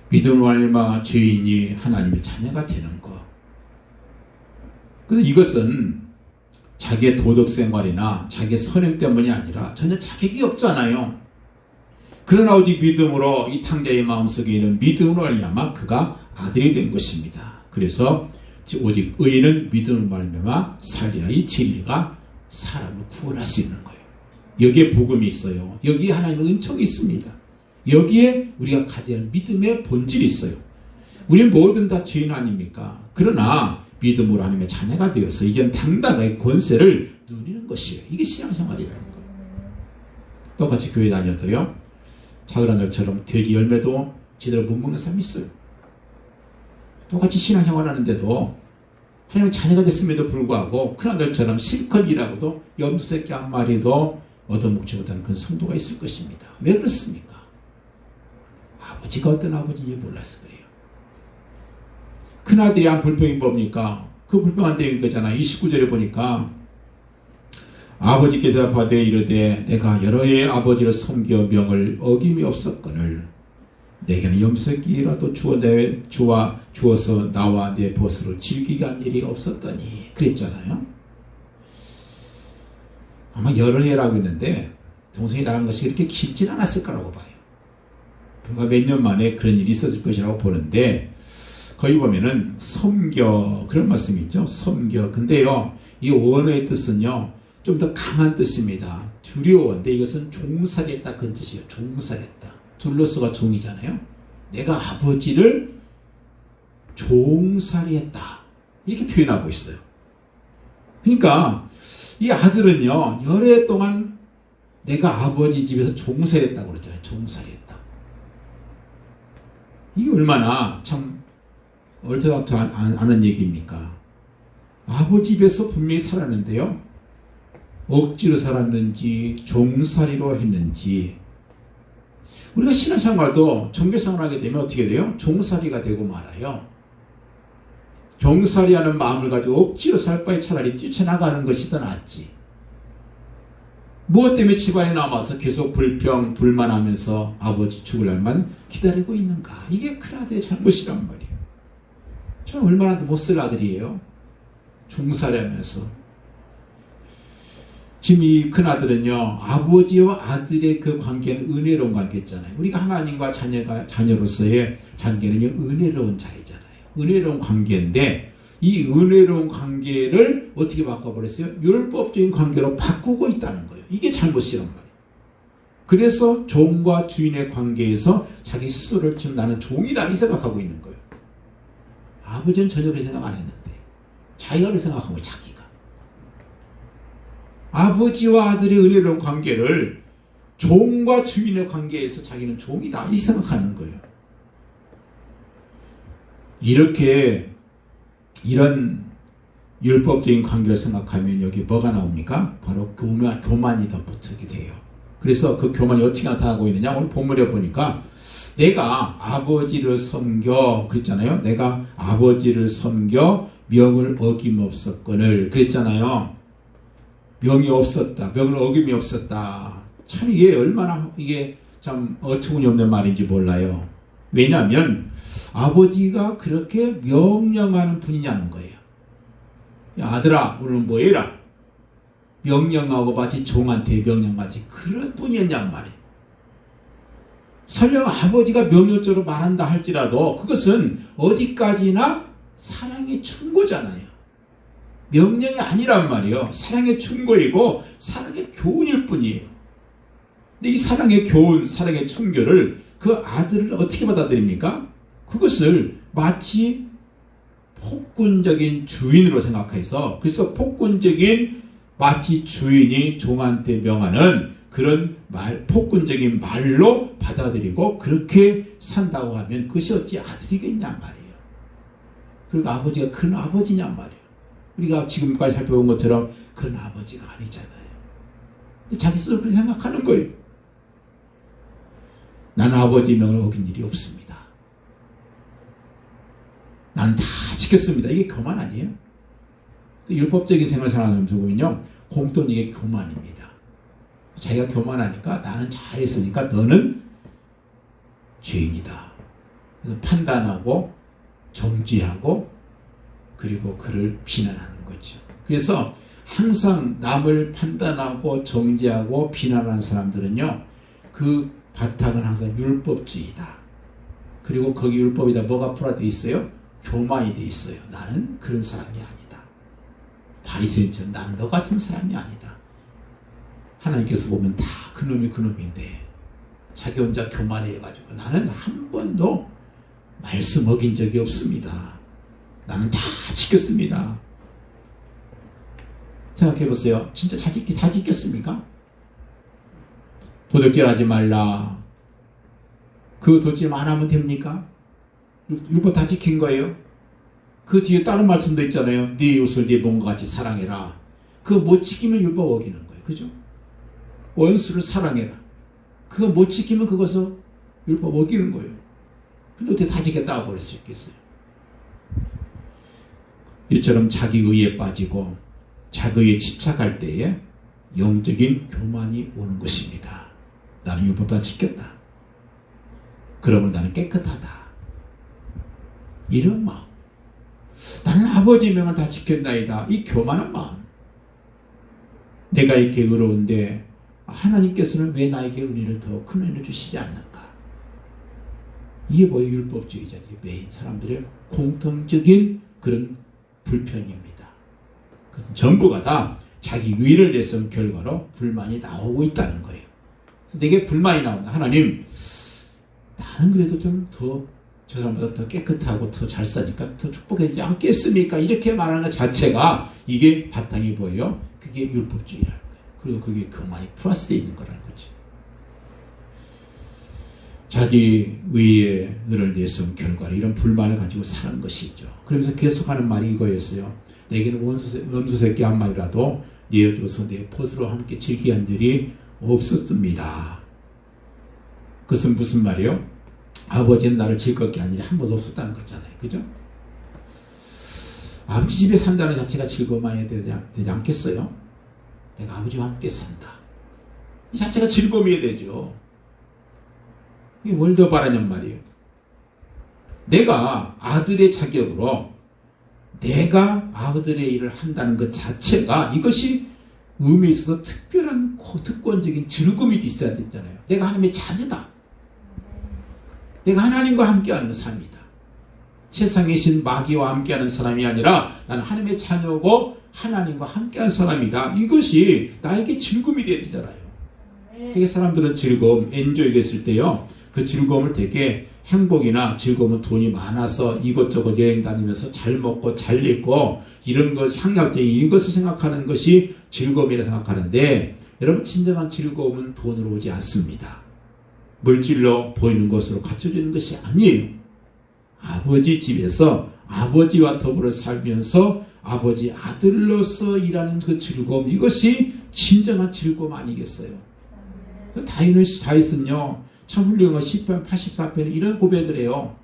믿음으로 말미암아 죄인이 하나님의 자녀가 되는 것. 그래서 이것은 자기의 도덕생활이나 자기의 선행 때문이 아니라 전혀 자격이 없잖아요. 그러나 오직 믿음으로 이 탕자의 마음속에 있는 믿음으로 말미암아 그가 아들이 된 것입니다. 그래서 오직 의인은 믿음으로 말미암아 살리라. 이 진리가 사람을 구원할 수 있는 거예요. 여기에 복음이 있어요. 여기에 하나님의 은총이 있습니다. 여기에 우리가 가져야 할 믿음의 본질이 있어요. 우리는 뭐든 다 죄인 아닙니까? 그러나 믿음으로 하나님의 자녀가 되어서 이제 당당하게 권세를 누리는 것이에요. 이게 신앙생활이라는 거예요. 똑같이 교회 다녀도요, 작은 아들처럼 돼지 열매도 제대로 못 먹는 사람이 있어요. 똑같이 신앙생활 하는데도 하나님의 자녀가 됐음에도 불구하고 큰 아들처럼 실컷 일하고도 염소새끼 한 마리도 얻어먹지 못하는 그런 성도가 있을 것입니다. 왜 그렇습니까? 아버지가 어떤 아버지인지 몰라서 그래요. 큰아들이 한 불평이 뭡니까? 그 불평한 대인 거잖아요. 29절에 보니까 아버지께 대답하되 이르되 내가 여러 해의 아버지를 섬겨 명을 어김이 없었거늘 내게는 염소새끼라도 주어서 나와 내 벗으로 즐기게 한 일이 없었더니 그랬잖아요. 아마 여러 해라고 했는데 동생이 나간 것이 그렇게 길진 않았을 거라고 봐요. 불과 몇 년 만에 그런 일이 있었을 것이라고 보는데 거기 보면은 섬겨 그런 말씀이 있죠. 섬겨. 근데요, 이 원어의 뜻은요, 좀 더 강한 뜻입니다. 두려워인데 이것은 종살이했다 그런 뜻이에요. 종살이했다. 둘러서가 종이잖아요. 내가 아버지를 종살이했다 이렇게 표현하고 있어요. 그러니까 이 아들은요, 열애 동안 내가 아버지 집에서 종살이했다고 그랬잖아요. 종살이했다. 이게 얼마나 참 얼토당토 않은 얘기입니까? 아버지 집에서 분명히 살았는데요, 억지로 살았는지 종살이로 했는지. 우리가 신앙생활도 종교생활을 하게 되면 어떻게 돼요? 종살이가 되고 말아요. 종살이하는 마음을 가지고 억지로 살 바에 차라리 뛰쳐나가는 것이 더 낫지. 무엇 때문에 집안에 남아서 계속 불평, 불만하면서 아버지 죽을 날만 기다리고 있는가? 이게 큰아들의 잘못이란 말이에요. 저 얼마나 못쓸 아들이에요. 종살이하면서. 지금 이 큰아들은요, 아버지와 아들의 그 관계는 은혜로운 관계잖아요. 우리가 하나님과 자녀로서의 관계는요, 은혜로운 자리잖아요. 은혜로운 관계인데, 이 은혜로운 관계를 어떻게 바꿔버렸어요? 율법적인 관계로 바꾸고 있다는 거예요. 이게 잘못이란 말이에요. 그래서 종과 주인의 관계에서 자기 스스로를 지금 나는 종이다 이 생각하고 있는 거예요. 아버지는 전혀 그렇게 생각 안 했는데 자기가 그렇게 생각한 거예요. 자기가. 아버지와 아들의 은혜로운 관계를 종과 주인의 관계에서 자기는 종이다 이 생각하는 거예요. 이렇게 이런 율법적인 관계를 생각하면 여기 뭐가 나옵니까? 바로 교만이 덧붙게 돼요. 그래서 그 교만이 어떻게 나타나고 있느냐? 오늘 본문에 보니까 내가 아버지를 섬겨 그랬잖아요. 내가 아버지를 섬겨 명을 어김없었거늘 그랬잖아요. 명이 없었다. 명을 어김이 없었다. 참 이게 얼마나 이게 참 어처구니 없는 말인지 몰라요. 왜냐하면 아버지가 그렇게 명령하는 분이냐는 거예요. 야, 아들아 오늘 뭐 해라. 명령하고 마치 종한테 명령하지 그런 분이었냔 말이에요. 설령 아버지가 명령적으로 말한다 할지라도 그것은 어디까지나 사랑의 충고잖아요. 명령이 아니란 말이에요. 사랑의 충고이고 사랑의 교훈일 뿐이에요. 근데 이 사랑의 교훈, 사랑의 충고를 그 아들을 어떻게 받아들입니까? 그것을 마치 폭군적인 주인으로 생각해서 그래서 폭군적인 마치 주인이 종한테 명하는 그런 폭군적인 말로 받아들이고 그렇게 산다고 하면 그것이 어찌 아들이겠냔 말이에요. 그리고 아버지가 큰 아버지냔 말이에요. 우리가 지금까지 살펴본 것처럼 그런 아버지가 아니잖아요. 자기 스스로 그렇게 생각하는 거예요. 나는 아버지 명을 어긴 일이 없습니다. 나는 다 지켰습니다. 이게 교만 아니에요? 율법적인 생활을 살아가는 보면요, 공통된 이게 교만입니다. 자기가 교만하니까 나는 잘했으니까 너는 죄인이다. 그래서 판단하고 정죄하고 그리고 그를 비난하는 거죠. 그래서 항상 남을 판단하고 정죄하고 비난하는 사람들은요, 그 바탕은 항상 율법주의다. 그리고 거기 율법에다 뭐가 풀어져 있어요? 교만이 돼 있어요. 나는 그런 사람이 아니다. 바리새인처럼 나는 너 같은 사람이 아니다. 하나님께서 보면 다 그놈이 그놈인데 자기 혼자 교만해가지고 나는 한 번도 말씀 어긴 적이 없습니다. 나는 다 지켰습니다. 생각해보세요. 진짜 다 지켰습니까? 도둑질하지 말라. 그 도둑질 안 하면 됩니까? 율법 다 지킨 거예요. 그 뒤에 다른 말씀도 있잖아요. 네 이웃을 네 몸과 같이 사랑해라. 그거 못 지키면 율법 어기는 거예요. 그죠? 원수를 사랑해라. 그거 못 지키면 그것을 율법 어기는 거예요. 근데 어떻게 다 지켰다고 그럴 수 있겠어요? 이처럼 자기 의에 빠지고 자기 의에 집착할 때에 영적인 교만이 오는 것입니다. 나는 율법 다 지켰다. 그러면 나는 깨끗하다. 이런 마음. 나는 아버지의 명을 다 지켰나이다. 이 교만한 마음. 내가 이렇게 의로운데 하나님께서는 왜 나에게 은혜를 더 큰 은혜를 주시지 않는가? 이게 뭐예요? 율법주의자들이 메인 사람들의 공통적인 그런 불평입니다. 그것은 전부가 다 자기 의를 내세운 결과로 불만이 나오고 있다는 거예요. 그래서 내게 불만이 나온다. 하나님, 나는 그래도 좀 더 저 사람보다 더 깨끗하고 더 잘 사니까 더 축복해주지 않겠습니까? 이렇게 말하는 것 자체가 이게 바탕이 뭐예요? 그게 율법주의라는 거예요. 그리고 그게 교만이 플러스되어 있는 거라는 거죠. 자기 의의 의를 내세운 결과로 이런 불만을 가지고 사는 것이죠. 그러면서 계속하는 말이 이거였어요. 내게는 원수 새끼 한 마리라도 내어줘서 내 벗으로 함께 즐기게 한 일이 없었습니다. 그것은 무슨 말이에요? 아버지는 나를 즐겁게 한 일이 한 번도 없었다는 거잖아요. 그죠? 아버지 집에 산다는 자체가 즐거움이 되지 않겠어요? 내가 아버지와 함께 산다. 이 자체가 즐거움이 되죠. 이게 뭘 더 바라냔 말이에요. 내가 아들의 자격으로 내가 아들의 일을 한다는 것 자체가 이것이 의미에 있어서 특별한 특권적인 즐거움이 있어야 되잖아요. 내가 하나님의 자녀다. 내가 하나님과 함께하는 삶이다. 세상에 신 마귀와 함께하는 사람이 아니라 나는 하나님의 자녀고 하나님과 함께하는 사람이다. 이것이 나에게 즐거움이 되어야 되잖아요. 되게 사람들은 즐거움, 엔조이가 있을 때요. 그 즐거움을 되게 행복이나 즐거움은 돈이 많아서 이것저것 여행 다니면서 잘 먹고 잘 입고 이런 것, 향락적인 이것을 생각하는 것이 즐거움이라 생각하는데 여러분 진정한 즐거움은 돈으로 오지 않습니다. 물질로 보이는 것으로 갖춰지는 것이 아니에요. 아버지 집에서 아버지와 더불어 살면서 아버지 아들로서 일하는 그 즐거움, 이것이 진정한 즐거움 아니겠어요? 다윗은요 참 훌륭한 시편 84편에 이런 고백을 해요.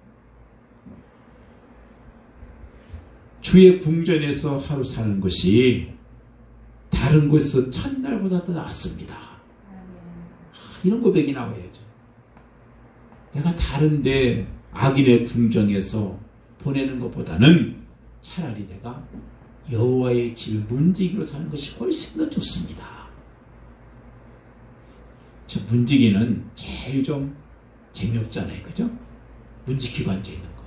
주의 궁전에서 하루 사는 것이 다른 곳에서 첫날보다 더 낫습니다. 이런 고백이 나와야죠. 내가 다른데 악인의 궁정에서 보내는 것보다는 차라리 내가 여호와의 집 문지기로 사는 것이 훨씬 더 좋습니다. 저 문지기는 제일 좀 재미없잖아요. 그죠? 문지기고 앉아있는 거.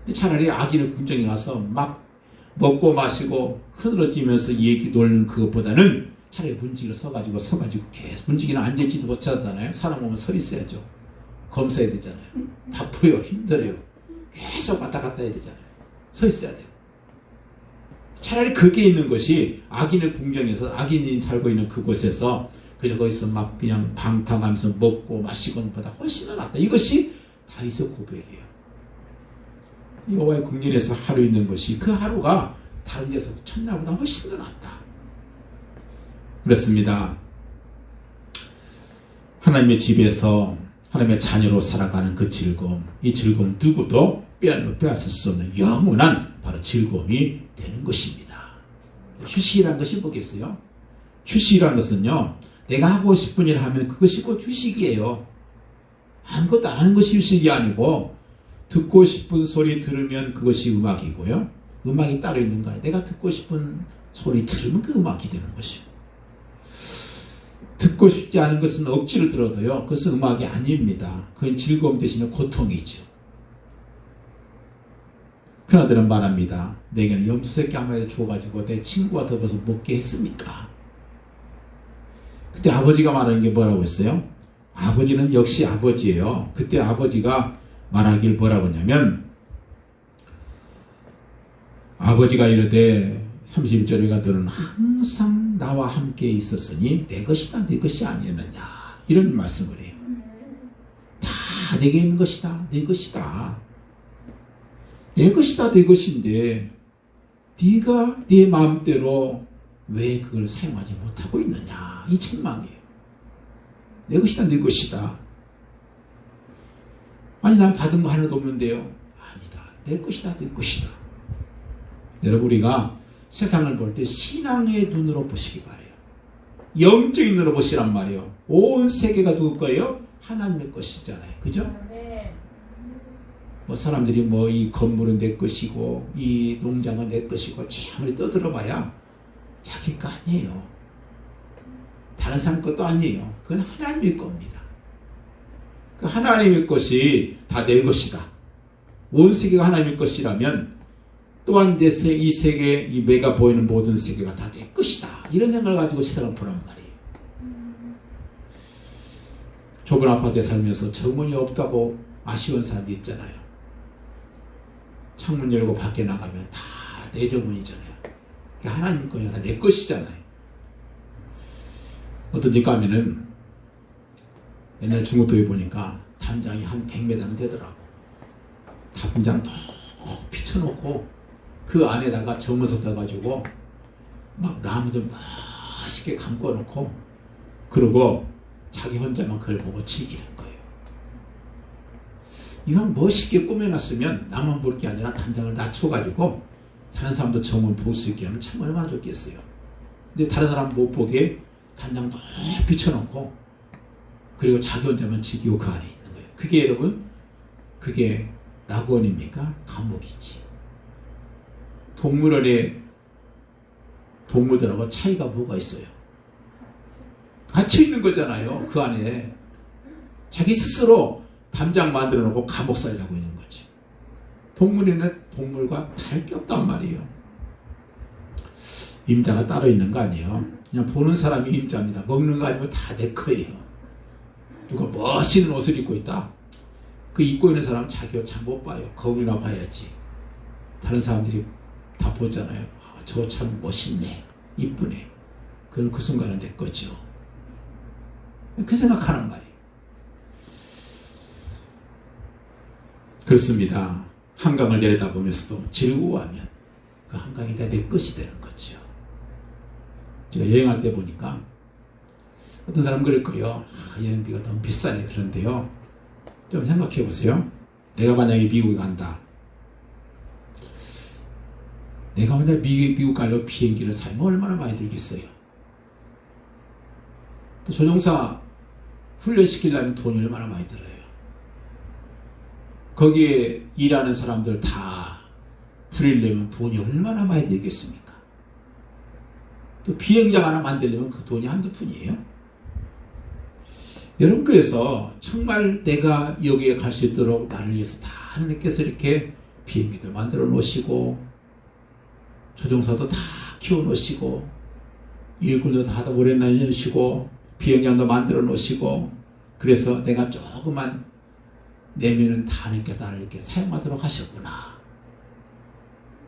근데 차라리 악인의 궁정에 가서 막 먹고 마시고 흐느러지면서 얘기 놀는 그것보다는 차라리 문지기로 서가지고 계속 문지기는 앉아있지도 못하잖아요. 사람 오면 서 있어야죠. 검사해야 되잖아요. 바빠요. 힘들어요. 계속 왔다 갔다 해야 되잖아요. 서 있어야 돼요. 차라리 그게 있는 것이 악인의 궁정에서 악인이 살고 있는 그곳에서 그저 거기서 막 그냥 방탕하면서 먹고 마시고는 보다 훨씬 더 낫다. 이것이 다윗의 고백이에요. 여호와의 궁전에서 하루 있는 것이 그 하루가 다른 데서 첫날보다 훨씬 더 낫다. 그렇습니다. 하나님의 집에서 하나님의 자녀로 살아가는 그 즐거움, 이 즐거움 누구도 빼앗을 수 없는 영원한 바로 즐거움이 되는 것입니다. 휴식이라는 것이 뭐겠어요? 휴식이라는 것은요, 내가 하고 싶은 일을 하면 그것이 곧 휴식이에요. 아무것도 안 하는 것이 휴식이 아니고 듣고 싶은 소리 들으면 그것이 음악이고요. 음악이 따로 있는 거 아니에요. 내가 듣고 싶은 소리 들으면 그 음악이 되는 것이고, 듣고 싶지 않은 것은 억지로 들어도요, 그것은 음악이 아닙니다. 그건 즐거움 대신에 고통이죠. 그나저나 말합니다. 내게는 염소새끼 한 마리 줘가지고 내 친구와 더불어서 먹게 했습니까? 그때 아버지가 말하는 게 뭐라고 했어요? 아버지는 역시 아버지예요. 그때 아버지가 말하길 뭐라고 했냐면, 아버지가 이르되 31절에가 너는 항상 나와 함께 있었으니 내 것이다 내 것이 아니었느냐, 이런 말씀을 해요. 다 내게 있는 것이다 내 것이다. 내 것이다 내 것인데 네가 네 마음대로 왜 그걸 사용하지 못하고 있느냐, 이 책망이에요. 내 것이다 내 것이다. 아니 난 받은 거 하나도 없는데요. 아니다, 내 것이다 내 것이다. 여러분, 우리가 세상을 볼 때 신앙의 눈으로 보시기 바래요. 영적인 눈으로 보시란 말이에요. 온 세계가 누구 거예요? 하나님의 것이잖아요. 그죠? 뭐 사람들이 뭐 이 건물은 내 것이고 이 농장은 내 것이고 아무리 떠들어봐야 자기 거 아니에요. 다른 사람 것도 아니에요. 그건 하나님의 겁니다. 그 하나님의 것이 다 내 것이다. 온 세계가 하나님의 것이라면 또한 이 세계, 이 내가 보이는 모든 세계가 다 내 것이다. 이런 생각을 가지고 세상을 보란 말이에요. 좁은 아파트에 살면서 정문이 없다고 아쉬운 사람도 있잖아요. 창문 열고 밖에 나가면 다 내 정문이잖아요. 하나님 거예요. 다 내 것이잖아요. 어떤 집 가면은 옛날 중국도에 보니까 담장이 한 100m는 되더라고. 담장 높이 쳐놓고 그 안에다가 정문서 써가지고 막 나무들 멋있게 감고놓고 그러고 자기 혼자만 그걸 보고 즐기는 거예요. 이왕 멋있게 꾸며놨으면 나만 볼 게 아니라 담장을 낮춰가지고 다른 사람도 정문 볼 수 있게 하면 참 얼마나 좋겠어요. 근데 다른 사람 못 보게 담장 높이 쳐놓고 그리고 자기 혼자만 즐기고 그 안에 있는 거예요. 그게 여러분, 그게 낙원입니까? 감옥이지. 동물원에 동물들하고 차이가 뭐가 있어요? 갇혀 있는 거잖아요. 그 안에 자기 스스로 담장 만들어 놓고 감옥 살려고 있는 거지. 동물에는 동물과 다를 게 없단 말이에요. 임자가 따로 있는 거 아니에요. 그냥 보는 사람이 임자입니다. 먹는 거 아니면 다 내 거예요. 누가 멋있는 옷을 입고 있다. 그 입고 있는 사람은 자기 옷 잘 못 봐요. 거울이나 봐야지. 다른 사람들이 다 보잖아요. 아, 저 참 멋있네. 이쁘네. 그럼 그 순간은 내 거죠. 그 생각하는 말이에요. 그렇습니다. 한강을 내려다보면서도 즐거워하면 그 한강이 다 내 것이 되는 거죠. 제가 여행할 때 보니까 어떤 사람은 그럴 거예요. 아, 여행비가 너무 비싸네. 그런데요. 좀 생각해 보세요. 내가 만약에 미국에 간다. 내가 만약에 미국 가려고 비행기를 사면 얼마나 많이 들겠어요. 또 조종사 훈련시키려면 돈이 얼마나 많이 들어요. 거기에 일하는 사람들 다 부리려면 돈이 얼마나 많이 들겠습니까? 또 비행장 하나 만들려면 그 돈이 한두 푼이에요. 여러분, 그래서 정말 내가 여기에 갈 수 있도록 나를 위해서 다 하나님께서 이렇게 비행기도 만들어 놓으시고 조종사도 다 키워 놓으시고 일꾼도 다 오래 날려주시고 비행장도 만들어 놓으시고 그래서 내가 조금만 내면은 다 하나님께서 나를 이렇게 사용하도록 하셨구나.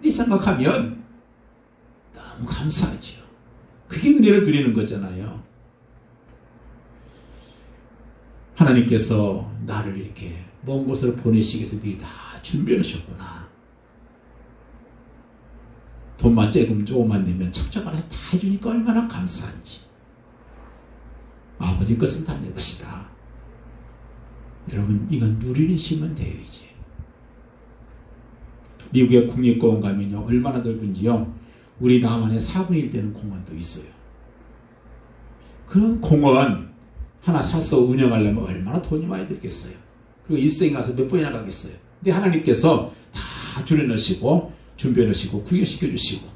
이 생각하면 너무 감사하죠. 그게 은혜를 드리는 거잖아요. 하나님께서 나를 이렇게 먼 곳으로 보내시기 위해서 미리 다 준비해 놓으셨구나. 돈만 조금만 내면 척척 안에 다 해주니까 얼마나 감사한지. 아버지 것은 다 내 것이다. 여러분, 이건 누리시면 돼요. 이제 미국의 국립공원 가면요 얼마나 넓은지요. 우리 남한의 4분의 1 되는 공원도 있어요. 그런 공원 하나 사서 운영하려면 얼마나 돈이 많이 들겠어요. 그리고 일생에 가서 몇 번이나 가겠어요. 근데 하나님께서 다 줄여놓으시고 준비해 놓으시고 구경시켜 주시고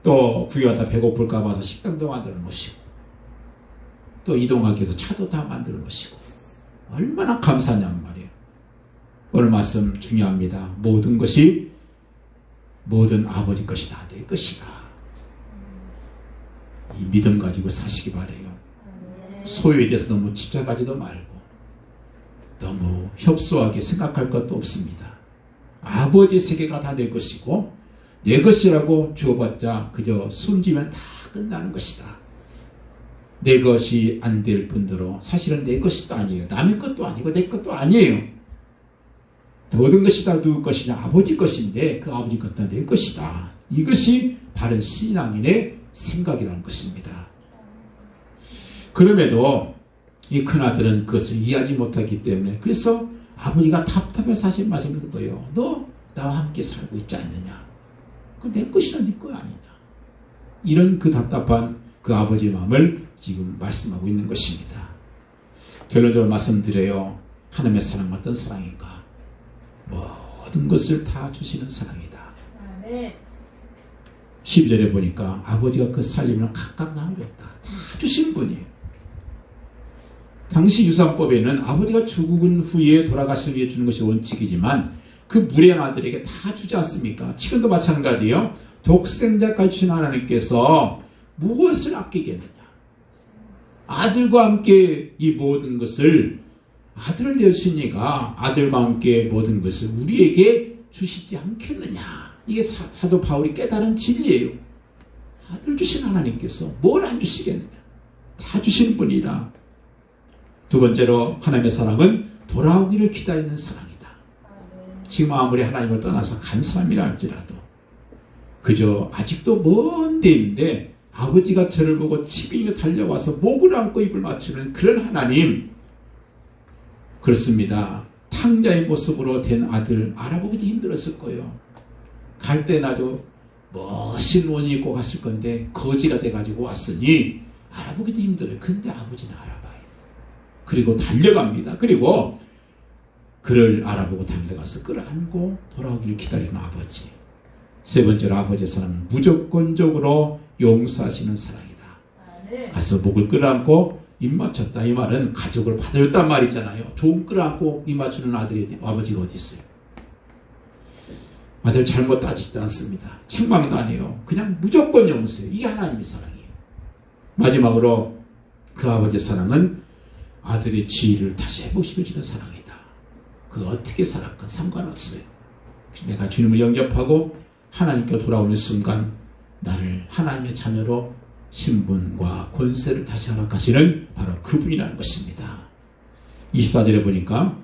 또 구경하다 배고플까 봐서 식당도 만들어 놓으시고 또 이동하기 위해서 차도 다 만들어 놓으시고 얼마나 감사하냔 말이에요. 오늘 말씀 중요합니다. 모든 것이 모든 아버지 것이다. 내 것이다. 이 믿음 가지고 사시기 바래요. 소유에 대해서 너무 집착하지도 말고 너무 협소하게 생각할 것도 없습니다. 아버지 세계가 다 내 것이고 내 것이라고 주어봤자 그저 숨지면 다 끝나는 것이다. 내 것이 안 될 뿐더러 사실은 내 것도 아니에요. 남의 것도 아니고 내 것도 아니에요. 모든 것이 다 누구 것이냐? 아버지 것인데 그 아버지 것도 내 것이다. 이것이 바른 신앙인의 생각이라는 것입니다. 그럼에도 이 큰아들은 그것을 이해하지 못하기 때문에 그래서 아버지가 답답해서 하신 말씀인 거예요. 너 나와 함께 살고 있지 않느냐? 그 내 것이나 네 거 아니냐? 이런 그 답답한 그 아버지의 마음을 지금 말씀하고 있는 것입니다. 결론적으로 말씀드려요. 하나님의 사랑은 어떤 사랑인가? 모든 것을 다 주시는 사랑이다. 12절에 보니까 아버지가 그 살림을 각각 나눠줬다. 다 주시는 분이에요. 다 당시 유산법에는 아버지가 죽은 후에 돌아가신 후에 주는 것이 원칙이지만 그 무례한 아들에게 다 주지 않습니까? 지금도 마찬가지예요. 독생자까지 주신 하나님께서 무엇을 아끼겠느냐? 아들과 함께 이 모든 것을 아들을 내주시니까 아들과 함께 모든 것을 우리에게 주시지 않겠느냐? 이게 사도 바울이 깨달은 진리예요. 아들 주신 하나님께서 뭘 안 주시겠느냐? 다 주시는 분이다. 두 번째로 하나님의 사랑은 돌아오기를 기다리는 사랑이다. 지금 아무리 하나님을 떠나서 간 사람이라 할지라도 그저 아직도 먼 데인데 아버지가 저를 보고 치빙이 달려와서 목을 안고 입을 맞추는 그런 하나님. 그렇습니다. 탕자의 모습으로 된 아들 알아보기도 힘들었을 거예요. 갈 때 나도 멋진 옷 입고 갔을 건데 거지가 돼가지고 왔으니 알아보기도 힘들어요. 근데 아버지는 알아봐요. 그리고 달려갑니다. 그리고 그를 알아보고 달려가서 끌어안고 돌아오기를 기다리는 아버지. 세 번째로 아버지의 사랑은 무조건적으로 용서하시는 사랑이다. 가서 목을 끌어안고 입 맞췄다. 이 말은 가족을 받아줬단 말이잖아요. 좋은 끌어안고 입 맞추는 아버지가 어디 있어요? 아들 잘못 따지지도 않습니다. 책망도 안 해요. 그냥 무조건 용서해요. 이게 하나님의 사랑이에요. 마지막으로 그 아버지의 사랑은 아들의 지위를 다시 회복시켜 주는 사랑이다. 그 어떻게 살았건 상관없어요. 내가 주님을 영접하고 하나님께 돌아오는 순간 나를 하나님의 자녀로 신분과 권세를 다시 허락하시는 바로 그분이라는 것입니다. 24절에 보니까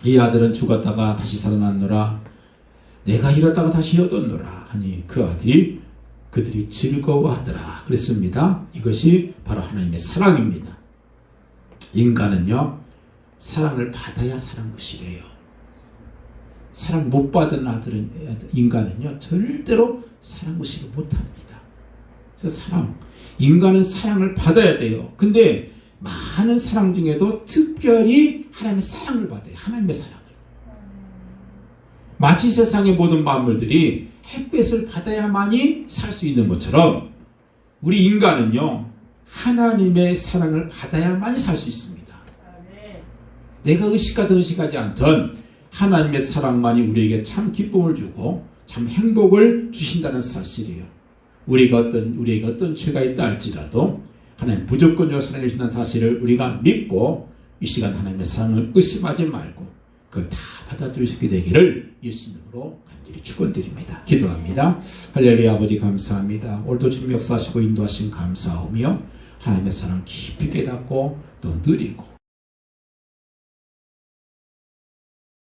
이 아들은 죽었다가 다시 살아났노라. 내가 잃었다가 다시 얻었노라 하니 그 아들이 그들이 즐거워하더라 그랬습니다. 이것이 바로 하나님의 사랑입니다. 인간은요 사랑을 받아야 사랑구실해요. 사랑 못 받은 인간은요 절대로 사랑구실을 못합니다. 그래서 인간은 사랑을 받아야 돼요. 근데 많은 사랑 중에도 특별히 하나님의 사랑을 받아요. 하나님의 사랑을. 마치 세상의 모든 만물들이 햇빛을 받아야만이 살 수 있는 것처럼 우리 인간은요 하나님의 사랑을 받아야만이 살 수 있습니다. 내가 의식하든 의식하지 않든 하나님의 사랑만이 우리에게 참 기쁨을 주고 참 행복을 주신다는 사실이에요. 우리에게 어떤 죄가 있다 할지라도 하나님 무조건적으로 사랑해 주신다는 사실을 우리가 믿고 이 시간 하나님의 사랑을 의심하지 말고 그걸 다 받아들일 수 있게 되기를 예수님으로 간절히 축원드립니다. 기도합니다. 할렐루야. 아버지 감사합니다. 오늘도 주님 역사하시고 인도하신 감사하며 하나님의 사랑 깊이 깨닫고 또 누리고